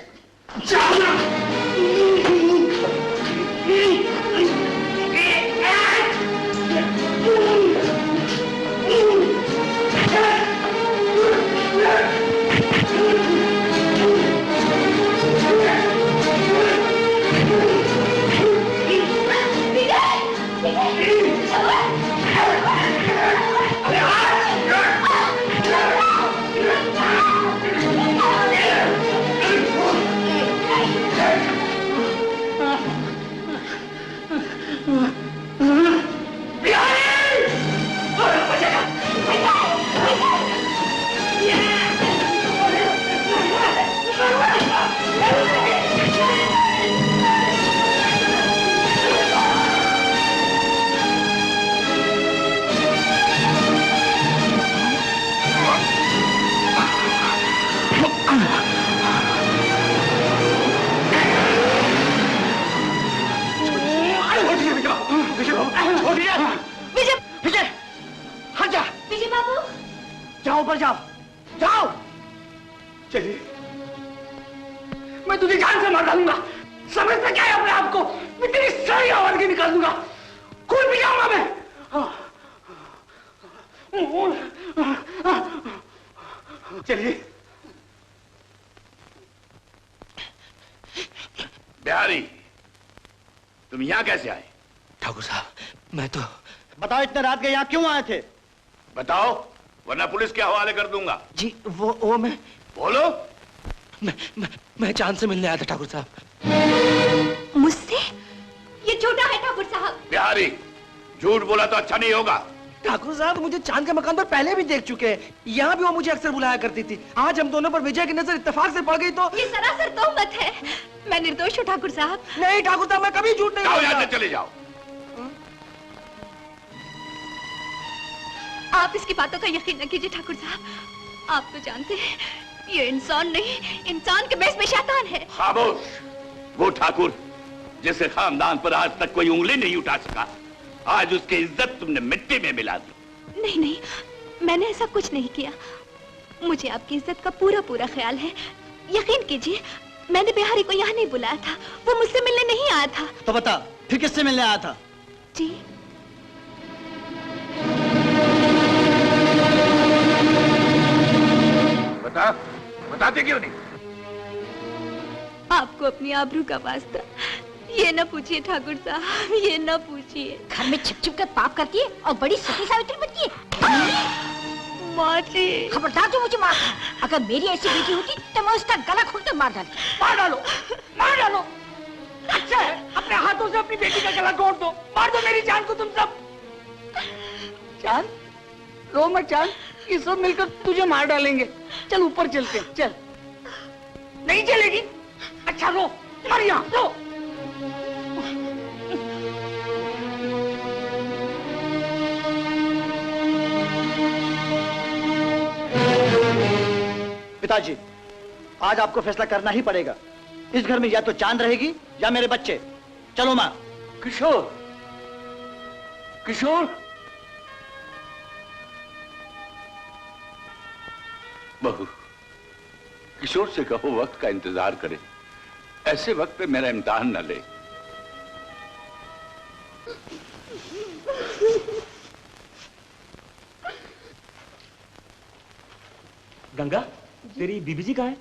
ऊपर जाओ, जाओ। चलिए, मैं तुझे जान से मार डालूंगा। समझते क्या है अपने आप को? मैं तेरी सारी आवाज की निकाल दूंगा, खून पी जाऊंगा मैं। चलिए। बिहारी, तुम यहाँ कैसे आए? ठाकुर साहब, मैं तो... बताओ, इतने रात के यहाँ क्यों आए थे? बताओ, वरना पुलिस के हवाले कर दूंगा। जी, वो मैं... बोलो। मैं चांद से मिलने आया था ठाकुर साहब। मुझसे? ये झूठा है ठाकुर साहब। बिहारी, झूठ बोला तो अच्छा नहीं होगा। ठाकुर साहब मुझे चांद के मकान पर पहले भी देख चुके हैं, यहाँ भी वो मुझे अक्सर बुलाया करती थी। आज हम दोनों पर विजय की नजर इत्तेफाक से पड़ गई तो... ये सरासर तोहमत है। मैं निर्दोष हूँ ठाकुर साहब। नहीं ठाकुर साहब, मैं कभी झूठ नहीं बोलूंगा। यहाँ से चले जाओ। आप इसकी बातों का यकीन न कीजिए ठाकुर साहब। आप तो जानते हैं ये इंसान नहीं, इंसान के बेस में शैतान है। खामोश। वो ठाकुर जिसके खानदान पर आज तक कोई उंगली नहीं उठा सका, आज उसकी इज्जत तुमने मिट्टी में मिला दी। नहीं नहीं, मैंने ऐसा कुछ नहीं किया। मुझे आपकी इज्जत का पूरा पूरा ख्याल है। यकीन कीजिए, मैंने बिहारी को यहाँ नहीं बुलाया था, वो मुझसे मिलने नहीं आया था। तो बता, फिर किससे मिलने आया था? जी, बताते क्यों नहीं? आपको अपनी आबरू का वास्ता। ये न पूछिए ठाकुर साहब, ये न पूछिए। घर में छिप छिप कर पाप करती है और बड़ी सती सावित्री बनती है। माँ जी, खबरदार जो मुझे मार। अगर मेरी ऐसी बेटी होती तो मैं उसका गला खोल कर मार डालती। मार डालो, मार डालो। अच्छा है, अपने हाथों से अपनी बेटी का गला तोड़ दो। मार दो मेरी जान को तुम सब। चांद, रो मत चांद, ये सब मिलकर तुझे मार डालेंगे। चल ऊपर चलते हैं, चल। नहीं चलेगी? अच्छा रो, मर यहाँ, रो। पिताजी, आज आपको फैसला करना ही पड़ेगा। इस घर में या तो चांद रहेगी या मेरे बच्चे। चलो माँ। किशोर, किशोर। बहू, किशोर से कहो वक्त का इंतजार करे। ऐसे वक्त पे मेरा इम्तिहान न ले। गंगा, तेरी बीबी जी कहाँ है?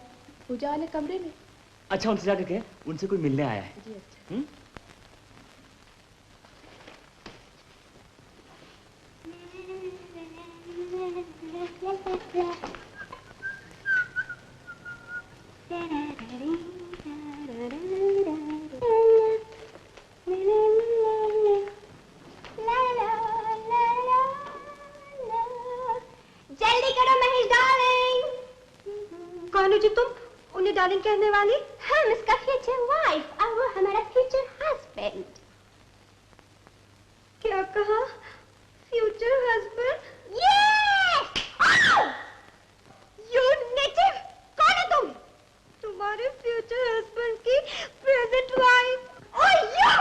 पूजा वाले कमरे में। अच्छा, उनसे जाकर कह, उनसे कोई मिलने आया है। जी अच्छा। जल्दी करो महेश डार्लिंग। कौन हो जी तुम? उन्हें डार्लिंग कहने वाली? हम इसका फ्यूचर वाइफ और वो हमारा फ्यूचर हस्बैंड। क्या कहा? Future husband? Yes! You native! कौन है तुम? तुम्हारे फ्यूचर हस्बैंड की present wife. Oh you!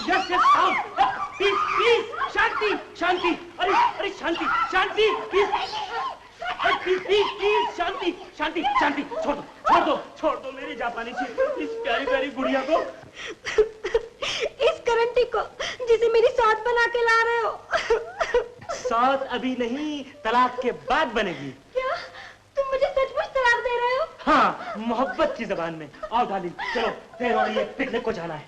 Yes yes please please शांति शांति अरे अरे शांति शांति प्लीज प्लीज प्लीज प्लीज शांति शांति शांति छोड़ दो छोड़ दो छोड़ दो मेरी जापानी चीज इस प्यारी प्यारी गुड़िया को, इस करंटी को जिसे मेरी साथ बना के ला रहे हो। साथ अभी नहीं, तलाक के बाद बनेगी। क्या तुम मुझे सचमुच तलाक दे रहे हो? हाँ, मोहब्बत की जबान में। आओ डार्लिंग, चलो फिर और ये पिकनिक को जाना है।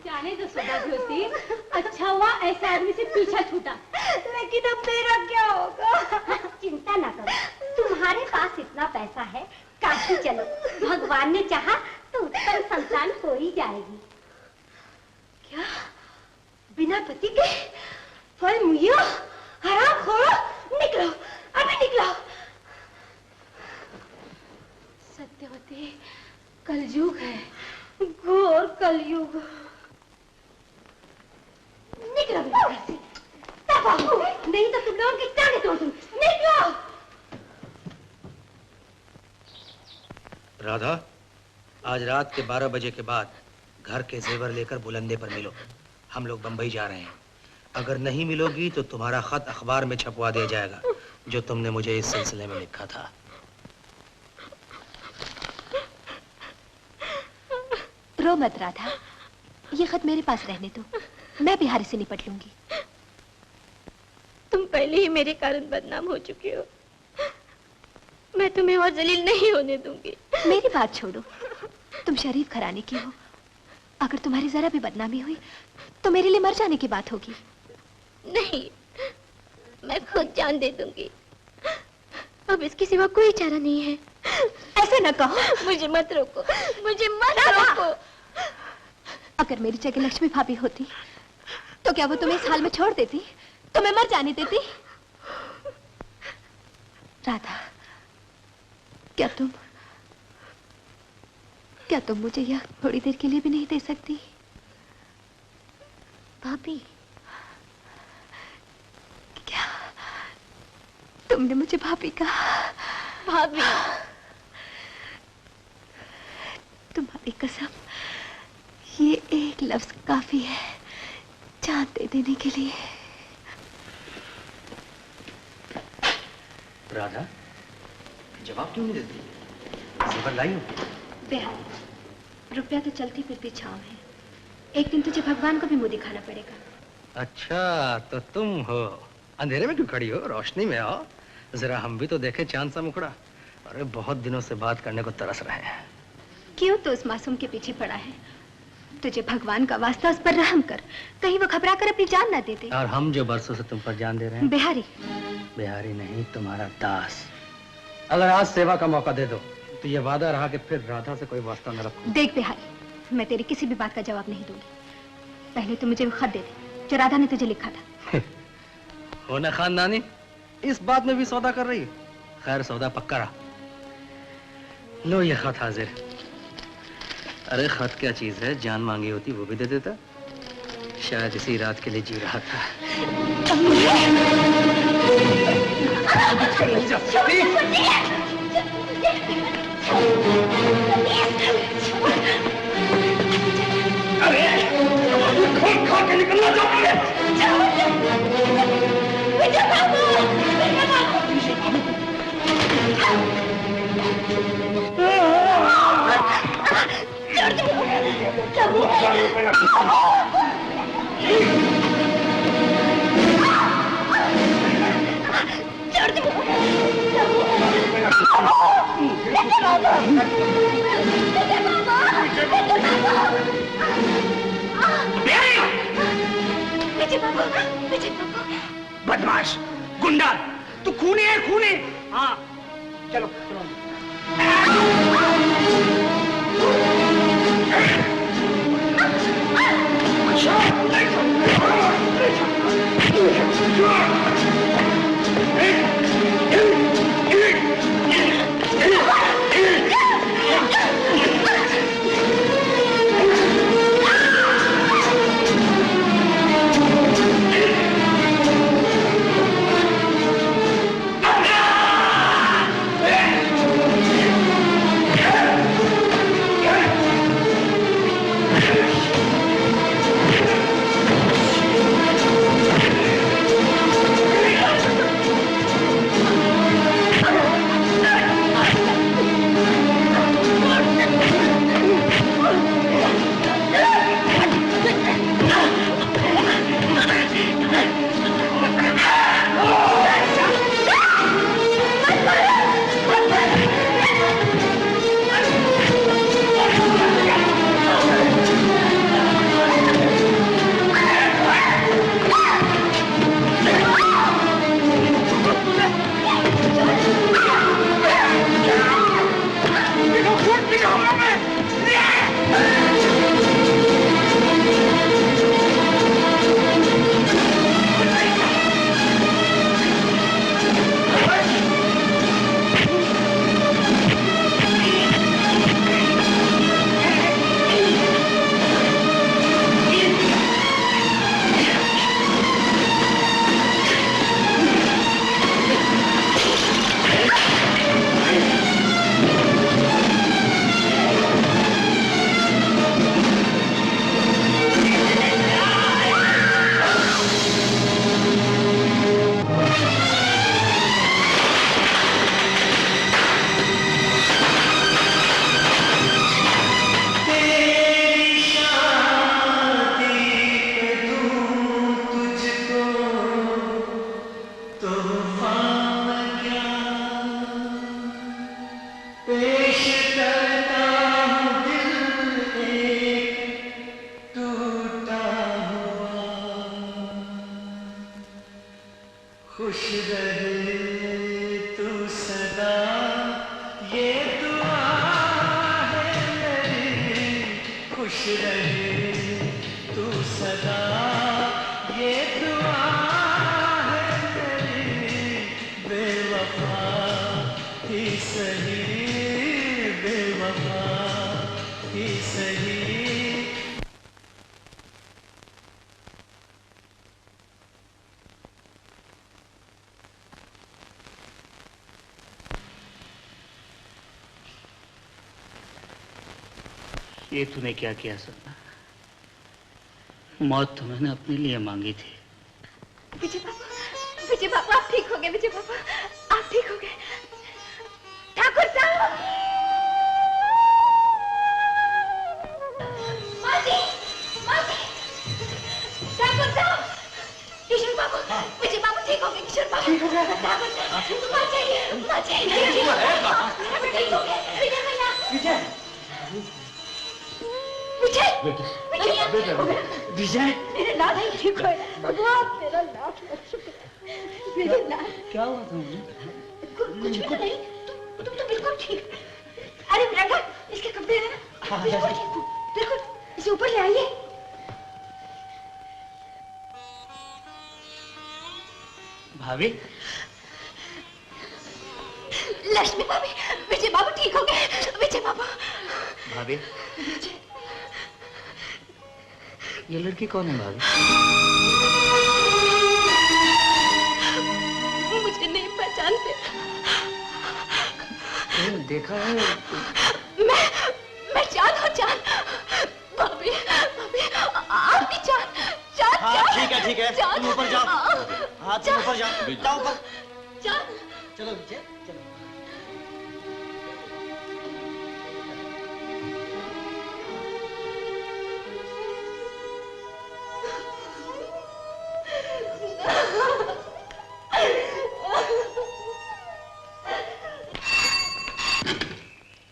जाने दो सौदागरी, अच्छा हुआ ऐसे आदमी से पीछा छूटा। लेकिन अब मेरा क्या होगा? चिंता ना करो, तुम्हारे पास इतना पैसा है, काशी चलो, भगवान ने चाहा तो उत्तम संतान हो ही जाएगी। क्या बिना पति के फल मुझे हराम खोरो, निकलो अभी निकलो। सत्यवती, कलयुग है, घोर कलयुग। निकलो घर से, नहीं तो तुम लोगों की टांगें तोड़ दूं। निकलो। राधा, आज रात के 12 बजे के बाद घर के जेवर लेकर बुलंदे पर मिलो। हम लोग बंबई जा रहे हैं। अगर नहीं मिलोगी तो तुम्हारा खत अखबार में छपवा दिया जाएगा, जो तुमने मुझे इस सिलसिले में लिखा था। रो मत राधा, ये खत मेरे पास रहने दो, मैं बिहारी से निपट लूंगी। तुम पहले ही मेरे कारण बदनाम हो चुके हो, मैं तुम्हें और जलील नहीं होने दूंगी। मेरी बात छोड़ो, तुम शरीफ घराने की हो, अगर तुम्हारी जरा भी बदनामी हुई तो मेरे लिए मर जाने की बात होगी। नहीं, मैं खुद जान दे दूंगी, अब इसके सिवा कोई चारा नहीं है। ऐसे न कहो, मुझे मत रोको, मुझे मत रोको। अगर मेरी जगह लक्ष्मी भाभी होती तो क्या वो तुम्हें इस हाल में छोड़ देती, तुम्हें मर जाने देती? राधा, क्या तुम मुझे यह थोड़ी देर के लिए भी नहीं दे सकती? भाभी, क्या तुमने मुझे भाभी कहा? भाभी, तुम्हारी कसम, ये एक लफ्ज काफी है जान दे देने के लिए। राधा, जवाब क्यों नहीं देती? जेवर लाई हो? बिहारी, रुपया तो चलती फिरती छांव है, एक दिन तुझे भगवान को भी मुंह दिखाना पड़ेगा। अच्छा, तो तुम हो। अंधेरे में क्यों खड़ी हो? रोशनी में आओ, जरा हम भी तो देखे चांद सा मुखड़ा। अरे बहुत दिनों से बात करने को तरस रहे हैं। क्यों तो उस मासूम के पीछे पड़ा है? तुझे भगवान का वास्ता उस पर रहम कर, कहीं वो घबरा कर अपनी जान ना दे दे। और हम जो बरसों से तुम पर जान दे रहे हैं। बिहारी, बिहारी नहीं, तुम्हारा दास। अगर आज सेवा का मौका दे दो तो ये वादा रहा कि फिर राधा से कोई वास्ता न रखूं। देख बिहारी, मैं तेरी किसी भी बात का जवाब नहीं दूंगी। पहले तो मुझे वो खत दे दे जो राधा ने तुझे लिखा था। हो ना खानदानी, इस बात में भी सौदा कर रही है। खैर, सौदा पक्का रहा। लो ये खत हाजिर। अरे खत क्या चीज है, जान मांगी होती वो भी दे देता। शायद इसी रात के लिए जी रहा था। अरे खून खा के निकलना चाहती है। बदमाश, गुंडा, तू खूनी है, खूनी। हाँ, चलो चलो। खुश रहे तू सदा, ये दुआ है मेरी, बेवफा ही सही, बेवफा ही सही। ये तूने क्या किया सपना? मौत तो मैंने अपने लिए मांगी थी। विजय बाबू आप ठीक हो गए। विजय बाबू आप ठीक हो गए। ठाकुर साहब, माजी, ठाकुर साहब, किशोर बाबू, विजय बाबू ठीक हो गए। किशोर बाबू ठीक हो गया। ठाकुर साहब माँ चाहिए। ठीक हो गए। विजय भैया, विजय मेरे लाल ठीक हो मेरा लाल शुक्र। मेरे लाल क्या हुआ था मुझे? कुछ भी तो नहीं। तुम तो बिल्कुल ठीक। अरे रंगा, इसके कपड़े हैं ना? बिल्कुल ठीक हूँ, बिल्कुल। इसे ऊपर ले आइए। भाभी, लक्ष्मी भाभी, विजय बाबू ठीक हो गए। विजय बाबू। भाभी, ये लड़की कौन है भाभी? मुझे नहीं पहचानते। देखा है? मैं चांद हूँ, चांद। भाभी, आप भी चांद। हाँ, ठीक है। तुम ऊपर जाओ। हाँ, तुम ऊपर जाओ। जाओ ऊपर। चांद। चलो विजय, चलो।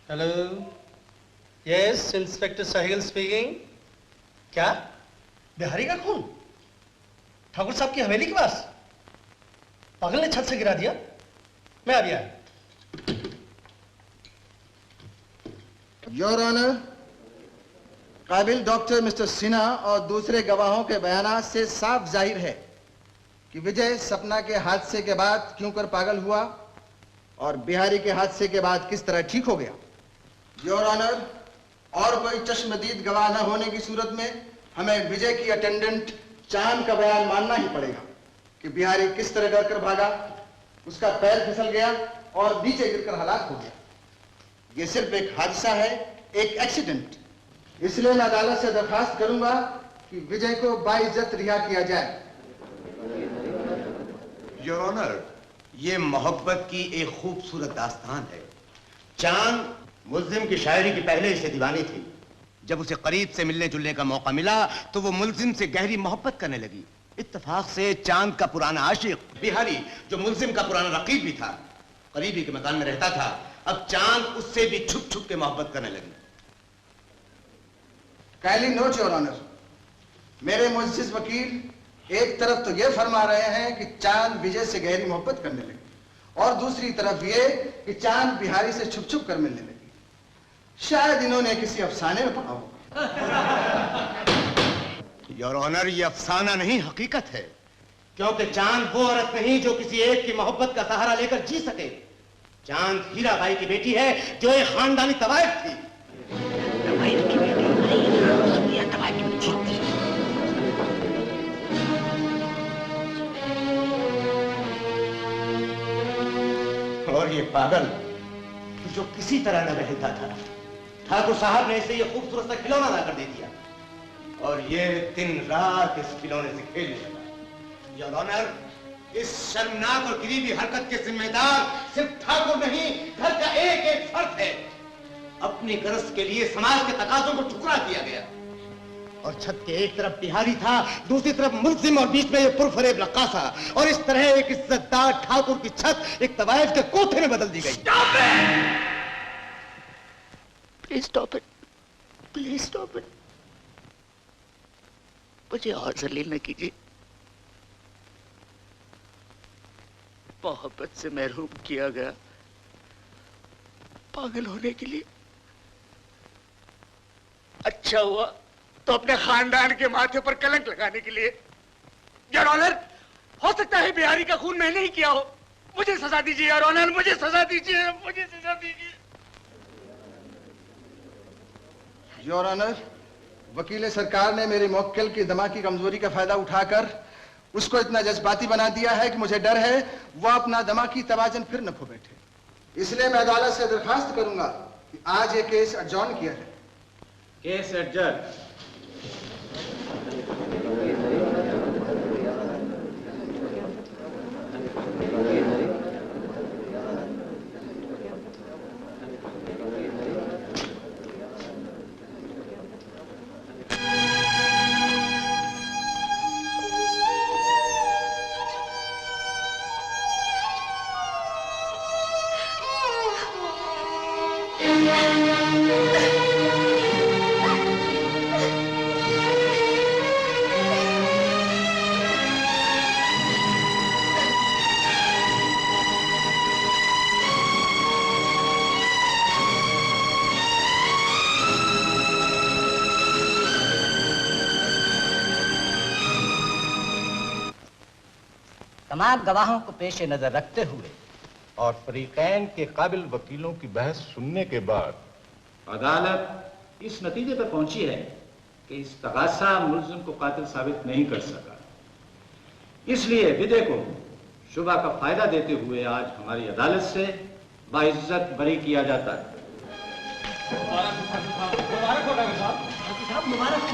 हेलो, यस, इंस्पेक्टर साहिल स्पीकिंग। क्या बिहारी का खून ठाकुर साहब की हवेली के पास? पागल ने छत से गिरा दिया। मैं अभी आया। योर ऑनर, काबिल डॉक्टर मिस्टर सिन्हा और दूसरे गवाहों के बयानात से साफ जाहिर है कि विजय सपना के हादसे के बाद क्यों कर पागल हुआ और बिहारी के हादसे के बाद किस तरह ठीक हो गया। योर ऑनर, और कोई चश्मदीद गवाह न होने की सूरत में हमें विजय की अटेंडेंट चांद का बयान मानना ही पड़ेगा कि बिहारी किस तरह डर कर भागा, उसका पैर फिसल गया और नीचे गिरकर हलाक हो गया। यह सिर्फ एक हादसा है, एक एक्सीडेंट। इसलिए मैं अदालत से दरखास्त करूंगा कि विजय को बाइज्जत रिहा किया जाए। योर ऑनर, ये मोहब्बत की एक खूबसूरत दास्तान है। चांद मुल्जिम की शायरी की पहले से दीवानी थी। जब उसे करीब से मिलने जुलने का मौका मिला तो वो मुल्जिम से गहरी मोहब्बत करने लगी। इत्तेफाक से चांद का पुराना आशिक बिहारी, जो मुल्जिम का पुराना रकीब भी था, करीबी के मकान में रहता था, अब चांद उससे भी छुप छुप के मोहब्बत करने लगी। काइंडली नोट योर ऑनर, मेरे मुअज़्ज़िज़ वकील एक तरफ तो यह फरमा रहे हैं कि चांद विजय से गहरी मोहब्बत करने लगी और दूसरी तरफ यह कि चांद बिहारी से छुप छुप कर मिलने लगी। शायद इन्होंने किसी अफसाने में पढ़ा होगा। योर ऑनर, ये अफसाना नहीं, हकीकत है। क्योंकि चांद वो औरत नहीं जो किसी एक की मोहब्बत का सहारा लेकर जी सके। चांद हीराबाई की बेटी है, जो एक खानदानी तवायफ थी। और ये पागल जो किसी तरह न रहता था, ठाकुर साहब ने इसे ये खूबसूरत सा खिलौना ला कर दे दिया और ये दिन रात इस खिलौने से खेलने लगा। योर ऑनर, इस शर्मनाक और गरीबी हरकत के जिम्मेदार सिर्फ ठाकुर नहीं, घर का एक एक फर्द है। अपनी गरज के लिए समाज के तकाजों को ठुकरा दिया गया और छत के एक तरफ बिहारी था, दूसरी तरफ मुल्जिम और बीच में ये पुरफरेब रक्कासा, और इस तरह एक इज्जतदार ठाकुर की छत एक तवायफ के कोठे में बदल दी गई। Please stop it, please stop it. मुझे और जलील न कीजिए। मोहब्बत से महरूम किया गया, पागल होने के लिए अच्छा अच्छा हुआ तो अपने खानदान के माथे पर कलंक लगाने के लिए। योर ऑनर, हो सकता है बिहारी का खून मैंने ही किया हो। मुझे सजा दीजिए योर ऑनर, मुझे सजा दीजिए, मुझे सजा दीजिए। योर ऑनर, वकील सरकार ने मेरी मौक्किल की दिमागी कमजोरी का फायदा उठाकर उसको इतना जज्बाती बना दिया है कि मुझे डर है वो अपना दिमागी तवाजन फिर न खो बैठे। इसलिए मैं अदालत से दरखास्त करूंगा कि आज ये केस एडजॉर्न किया है। Case adjourn. तमाम गवाहों को पेश नजर रखते हुए और फरीकैन के काबिल वकीलों की बहस सुनने के बाद अदालत इस नतीजे पर पहुंची है कि इस तगासा मुलजिम को कातिल साबित नहीं कर सका। इसलिए विदे को शुबा का फायदा देते हुए आज हमारी अदालत से बाइज्जत बरी किया जाता है। मुबारक हो डॉक्टर साहब, मुबारक हो।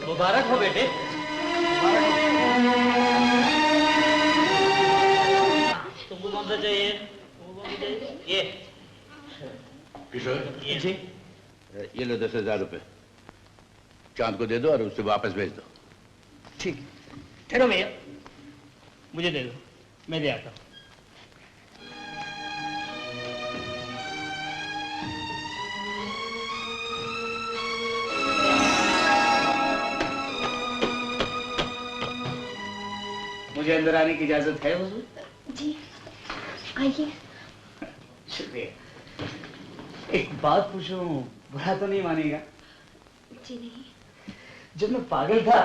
मुबारक हो बेटे। तुमको कौन सा चाहिए? ये किशोर जी, ये लो 10,000 रुपए, चांद को दे दो और उससे वापस भेज दो। ठीक, ठहरो भैया, मुझे दे दो, मैं ले आता हूँ। मुझे अंदर आने की इजाजत है हुजूर? जी आइए। शुक्रिया। एक बात पूछूं, बुरा तो नहीं मानेगा? जी नहीं। जब मैं पागल था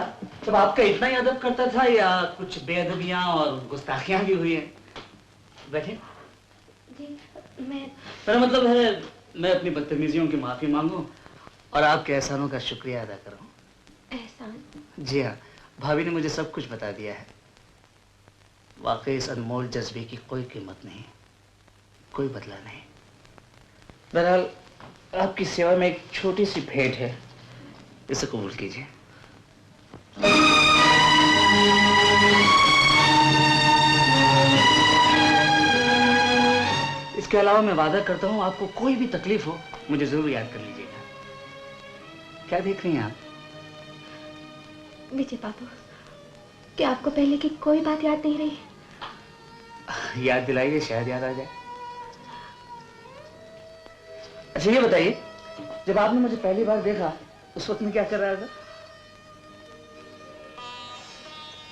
तब आपका इतना ही अदब करता था या कुछ बेअदबियां और गुस्ताखियां भी हुई हैं? बैठे। जी मैं मेरा मतलब है मैं अपनी बदतमीजियों की माफी मांगूं और आपके एहसानों का शुक्रिया अदा करूं। एहसान? जी हाँ, भाभी ने मुझे सब कुछ बता दिया है। वाकई इस अनमोल जज्बे की कोई कीमत नहीं, कोई बदला नहीं। बहरहाल आपकी सेवा में एक छोटी सी भेंट है, इसे कबूल कीजिए। इसके अलावा मैं वादा करता हूँ आपको कोई भी तकलीफ हो मुझे जरूर याद कर लीजिएगा। क्या देख रही हैं आप? विजय बाबू, क्या आपको पहले की कोई बात याद नहीं रही? याद दिलाइए, शायद याद आ जाए। अच्छा ये बताइए, जब आपने मुझे पहली बार देखा उस वक्त मैं क्या कर रहा था?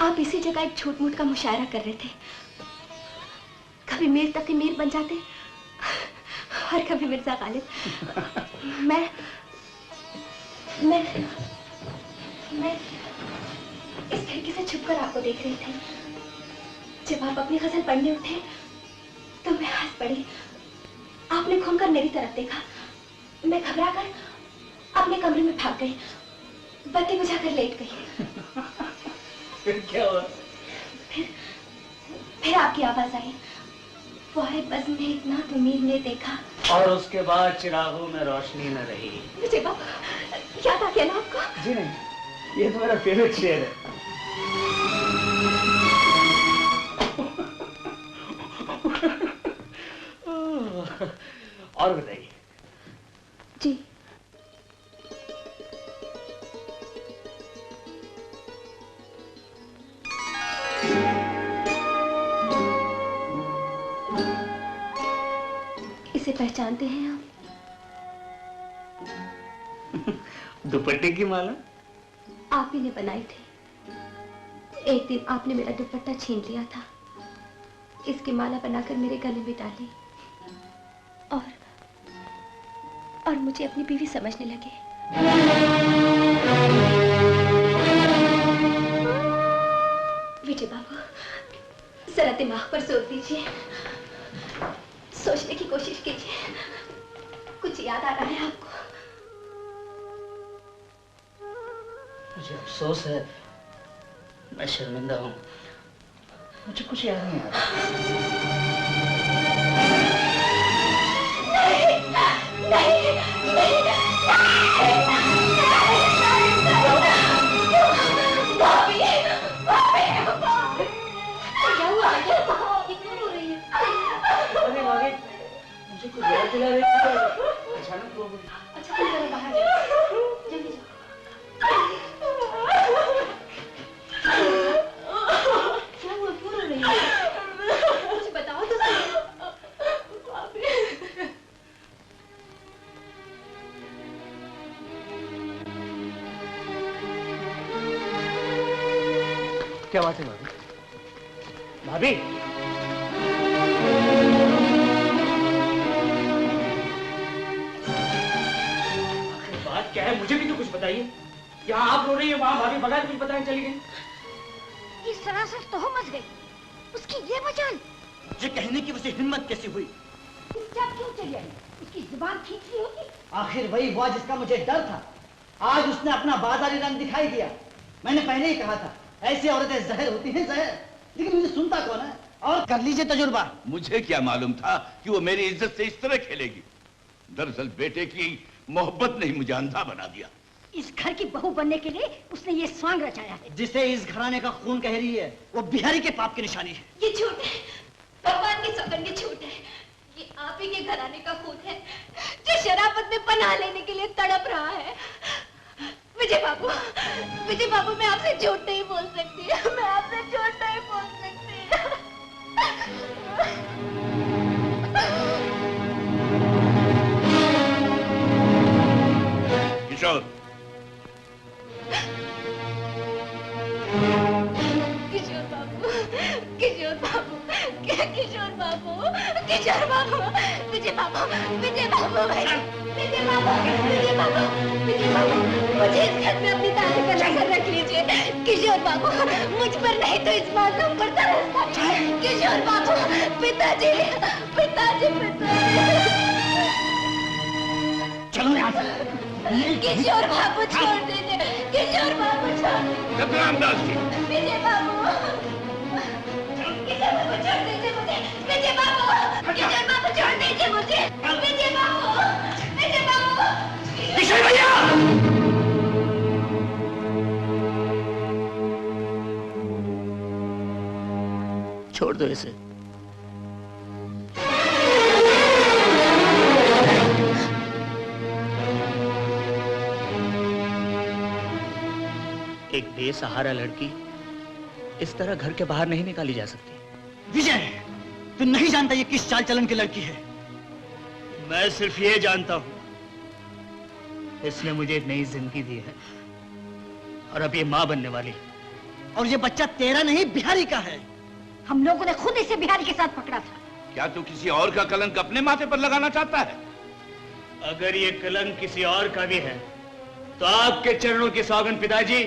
आप इसी जगह एक छोट मोट का मुशायरा कर रहे थे। कभी मीर तकी मीर बन जाते और कभी मिर्जा गालिब। मैं इस खिड़की से छुपकर आपको देख रही थी। जब आप अपनी गजल पढ़ने उठे तो मैं हंस पड़ी। आपने घूमकर मेरी तरफ देखा। मैं घबराकर अपने कमरे में भाग गई, बत्ती बुझाकर लेट गई। फिर क्या हुआ? फिर आपकी आवाज आई, फुहारे बज़्म में एक नात उम्मीद ने देखा। और उसके बाद चिरागों में रोशनी न रही। विजय बाबू, याद आ गया ना आपको? जी नहीं, ये तो मेरा फेवरेट शेर है। और बताइए। जी इसे पहचानते हैं आप? दुपट्टे की माला आप ही ने बनाई थी। एक दिन आपने मेरा दुपट्टा छीन लिया था, इसकी माला बनाकर मेरे गले में डाली और मुझे अपनी बीवी समझने लगे। विजय बाबू, जरा दिमाग पर जोर दीजिए, सोचने की कोशिश कीजिए। कुछ याद आ रहा है आपको? मुझे अफसोस है, मैं शर्मिंदा हूँ, मुझे कुछ याद नहीं आ रहा। नहीं, नहीं, भाभी, भाभी, क्या हुआ? क्यों रो रही है? अरे भाभी, मुझे कुछ याद दिला रही है, अचानक रो गई। अच्छा, तुम जरा बाहर जाओ, जल्दी जाओ। क्या हुआ? क्यों रो रही है? मुझे बताओ तो सही। क्या बात है भाभी? भाभी, आखिर बात क्या है? मुझे भी तो कुछ बताइए। यहाँ आप रो रही है, वहाँ भाभी बगैर कुछ बताए चली गई। ये सरासर तोहमत गई। उसकी ये वजह ये कहने की उसे हिम्मत कैसी हुई? क्या क्यों चली आई? उसकी जुबान खींच ली होगी। आखिर वही हुआ जिसका मुझे डर था। आज उसने अपना बाजारी रंग दिखाई दिया। मैंने पहले ही कहा था, ऐसी औरतें जहर होती हैं, जहर। लेकिन मुझे सुनता कौन है? और कर लीजिए तजुर्बा। मुझे क्या मालूम था कि वो मेरी इज्जत से इस तरह खेलेगी। दरअसल बेटे की मोहब्बत ने ही मुझे अंधा बना दिया। इस घर की बहू बनने के लिए उसने ये स्वांग रचाया है। जिसे इस घराने का खून कह रही है, वो बिहारी के पाप की निशानी है। ये झूठ है, भगवान की सौगंध की झूठ है। ये आप ही के घराने का खून है, जो शराफत में पनाह लेने के लिए तड़प रहा है। विजय बाबू, मैं आपसे झूठ नहीं बोल सकती, मैं आपसे झूठ नहीं बोल सकती। किशोर, किशोर बाबू, किशोर बाबू, किशोर बाबू, किशोर बाबू, विजय बाबू, विजय बाबू, विजय बाबू, विजय बाबू, विजय बाबू, मुझे इस घर में अपनी दादी का नजर रख लीजिए। किशोर बाबू, मुझ पर नहीं तो इस मासूम पर तरस खाइए। किशोर बाबू, पिताजी, पिताजी, पिताजी। चलो यहाँ से। किशोर बाबू छोड़ दीजिए, किशोर बाबू छोड़ दीजिए। रामदास जी, विजय बाबू, किशोर बाबू छोड़ दीजिए मुझे। विजय बाबू, किशोर बाबू छोड़ दीजिए मुझे। विजय बाबू, विजय बाबू, किशोर भैया! छोड़ दो इसे। एक बेसहारा लड़की इस तरह घर के बाहर नहीं निकाली जा सकती। विजय, तू नहीं जानता ये किस चाल चलन की लड़की है। मैं सिर्फ ये जानता हूं, इसने मुझे एक नई जिंदगी दी है और अब ये मां बनने वाली है। और ये बच्चा तेरा नहीं, बिहारी का है। हम लोगों ने खुद इसे बिहारी के साथ पकड़ा था। क्या तू किसी और का कलंक अपने माथे पर लगाना चाहता है? अगर ये कलंक किसी और का भी है तो आपके चरणों की सौगंध पिताजी,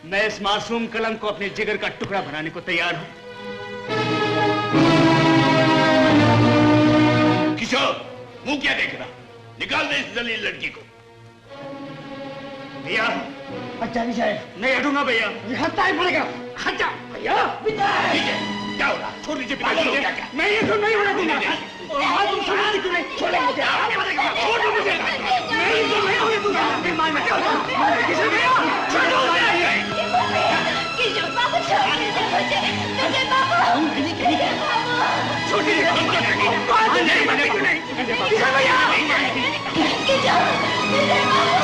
मैं इस मासूम कलंक को अपने जिगर का टुकड़ा बनाने को तैयार हूं। किशोर, मुंह क्या देख रहा? निकाल दे इस जलील लड़की को। भैया, बच्चा विजय, नहीं हटूंगा भैया। हटता ही पड़ेगा। हट जा भैया। विजय, क्या हो रहा? छोड़ दीजिए पिताजी को। क्या मैं ये तो नहीं होने दूंगा। छोड़ो मुझे, छोड़ दो मुझे। मैं ये तो नहीं होने दूंगा। किशोर भैया, छोड़ो मुझे। किशोर बाबू छोड़ दीजिए मुझे। विजय बाबू, विजय बाबू, छोड़ दीजिए। किशोर भैया, किशोर, विजय बाबू, विजय बाबू, विजय बाबू।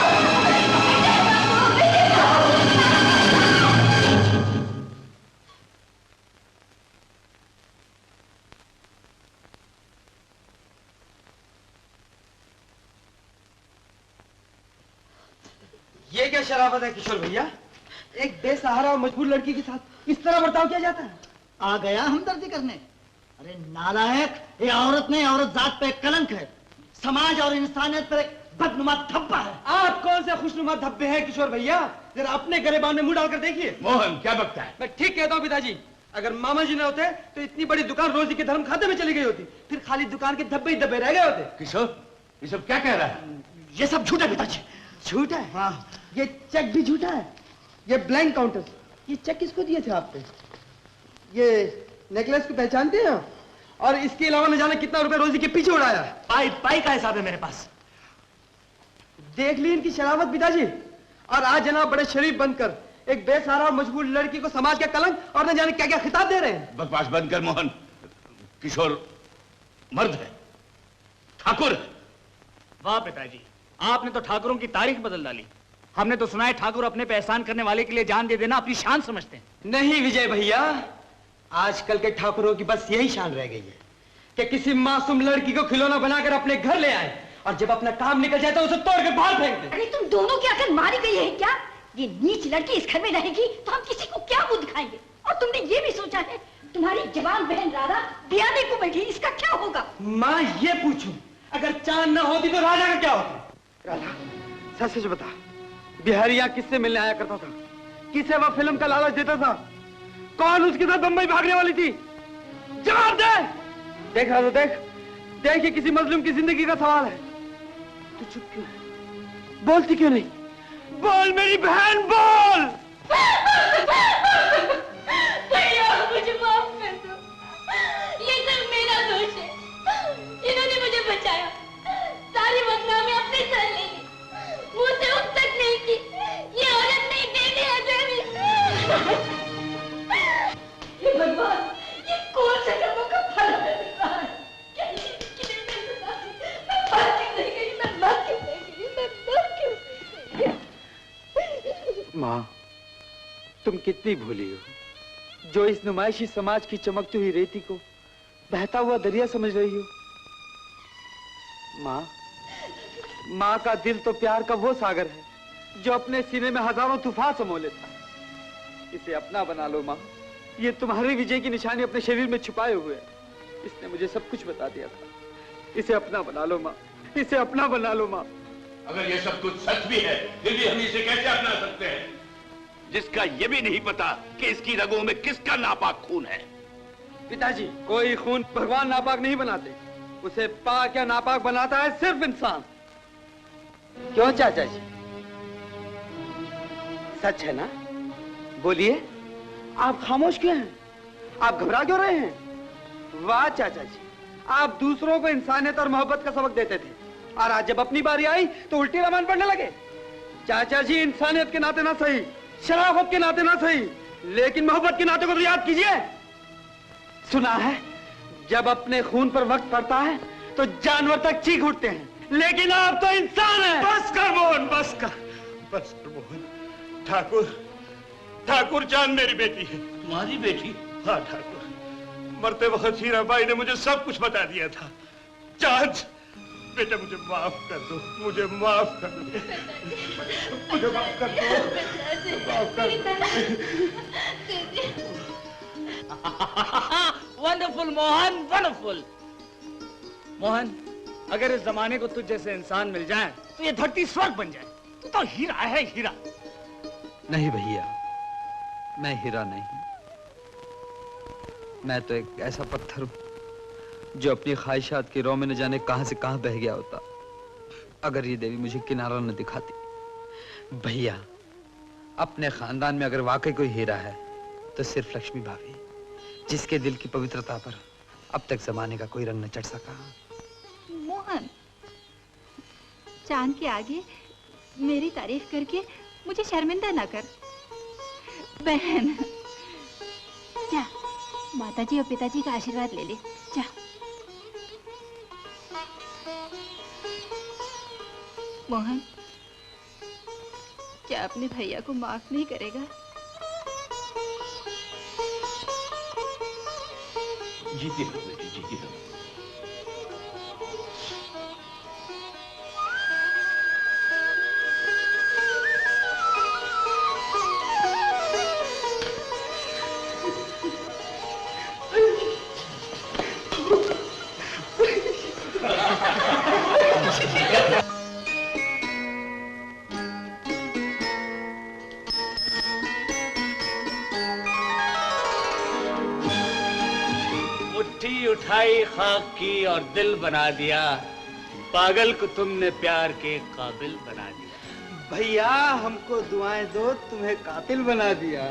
ये क्या शराफत है किशोर भैया? एक बेसहारा और मजबूर लड़की के साथ इस तरह बर्ताव किया जाता है? आ गया हमदर्दी करने। अरे नालायक, ये औरत नहीं, औरत जात पे एक कलंक है, समाज और इंसानियत पर एक बदनुमा धब्बा है। आप कौन से खुशनुमा धब्बे हैं किशोर भैया? जरा अपने गरेबान में मुंह डालकर देखिए। मोहन क्या बकता है? मैं ठीक कहता हूँ पिताजी, अगर मामा जी न होते तो इतनी बड़ी दुकान रोजी के धर्म खाते में चली गई होती, फिर खाली दुकान के धब्बे ही धब्बे रह गए होते। किशोर, ये सब क्या कह रहा है? ये सब झूठा है पिताजी, झूठा है। हाँ, ये चेक भी झूठा है, ये ब्लैंक काउंटर। ये चेक किसको दिए थे आपने? ये नेकलेस को पहचानते हैं? और इसके अलावा न जाने कितना रुपए रोजी के पीछे उड़ाया। पाई का हिसाब है मेरे पास। देख ली इनकी शराफत पिताजी। और आज जनाब बड़े शरीफ बनकर एक बेसहारा और मजबूर लड़की को समाज का कलंक और न जाने क्या क्या खिताब दे रहे हैं। बकवास बंद कर मोहन। किशोर मर्द है, ठाकुर है। वाह पिताजी, आपने तो ठाकुरों की तारीख बदल डाली। हमने तो सुना है ठाकुर अपने पे एहसान करने वाले के लिए जान दे देना अपनी शान समझते हैं। नहीं विजय भैया, आजकल के ठाकुरों की बस यही शान रह गई है कि किसी मासूम लड़की को खिलौना बनाकर अपने घर ले आए और जब अपना काम निकल जाता है उसे तोड़कर बाहर फेंक दे। अरे तुम दोनों की आखिर मारी गई है क्या? ये नीच लड़की इस घर में रहेगी तो हम किसी को क्या मुंह दिखाएंगे? और तुमने ये भी सोचा है तुम्हारी जवान बहन राधा ब्याने को बैठी, इसका क्या होगा? माँ ये पूछूं, अगर चांद न होती तो राजा का क्या होता? राधा सच सच बता, बिहारिया किससे मिलने आया करता था? किसे वह फिल्म का लालच देता था? कौन उसके साथ बंबई भागने वाली थी? जवाब दे। देख राधा, देख ये किसी मजलूम की जिंदगी का सवाल है। तू चुप क्यों है? बोलती क्यों नहीं? बोल मेरी बहन, बोल। भैया मुझे माफ कर दो, ये सब मेरा दोष है। इन्होंने मुझे बचाया, सारी बदनामी अपने सर ले ली, मुझसे उठ तक नहीं की। ये औरत नहीं, बेटी है देवी। ये भगवान, ये कौन सा कर्मों का फल हमें मिल रहा है? क्या ये कितने में मैं मर क्यों नहीं गई? मैं मर क्यों नहीं गई? मैं मर क्यों नहीं गई? माँ, तुम कितनी भूली हो जो इस नुमाइशी समाज की चमकती हुई रेती को बहता हुआ दरिया समझ रही हो। माँ का दिल तो प्यार का वो सागर है जो अपने सीने में हजारों तूफान समो लेता है। इसे अपना बना लो माँ, ये तुम्हारी विजय की निशानी अपने शरीर में छुपाए हुए है। इसने मुझे सब कुछ बता दिया था। इसे अपना बना लो माँ, इसे अपना बना लो माँ। अगर ये सब कुछ सच भी है, फिर भी हम इसे कैसे अपना सकते हैं, जिसका ये भी नहीं पता कि इसकी रगों में किसका नापाक खून है। पिताजी, कोई खून भगवान नापाक नहीं बनाते, उसे पाक या नापाक बनाता है सिर्फ इंसान। क्यों चाचा जी, सच है ना? बोलिए, आप खामोश क्यों हैं? आप घबरा क्यों रहे हैं? वाह चाचा जी, आप दूसरों को इंसानियत और मोहब्बत का सबक देते थे और आज जब अपनी बारी आई तो उल्टी रमान पड़ने लगे। चाचा जी, इंसानियत के नाते ना सही, शराफत के नाते ना सही, लेकिन मोहब्बत के नाते को तो याद कीजिए। सुना है जब अपने खून पर वक्त पड़ता है तो जानवर तक चीख उठते हैं, लेकिन आप तो इंसान हैं। बस कर मोहन, बस कर मोहन। ठाकुर चांद मेरी बेटी है। तुम्हारी बेटी? हाँ ठाकुर, मरते वक्त हीराबाई ने मुझे सब कुछ बता दिया था। चांद बेटा, मुझे माफ कर दो, मुझे माफ कर दो, मुझे माफ कर दो, माफ कर दो। Wonderful Mohan, wonderful. मोहन, अगर इस जमाने को तुझ जैसे इंसान मिल जाए तो ये धरती स्वर्ग बन जाए। तू तो हीरा है, हीरा। नहीं भैया, मैं हीरा नहीं, मैं तो एक ऐसा पत्थर हूं जो अपनी ख्वाहिशात की रो में न जाने कहां से कहां बह गया होता अगर ये देवी मुझे किनारा न दिखाती। भैया, अपने खानदान में अगर वाकई कोई हीरा है तो सिर्फ लक्ष्मी भाभी, जिसके दिल की पवित्रता पर अब तक जमाने का कोई रंग न चढ़ सका। मोहन, चांद के आगे मेरी तारीफ करके मुझे शर्मिंदा ना कर। बहन, जा माताजी और पिताजी का आशीर्वाद ले ले, जा। मोहन, क्या अपने भैया को माफ नहीं करेगा? जीती हो बेटी, जीती हो। चिट्ठी उठाई खाक की और दिल बना दिया, पागल को तुमने प्यार के काबिल बना दिया। भैया हमको दुआएं दो, तुम्हें कातिल बना दिया।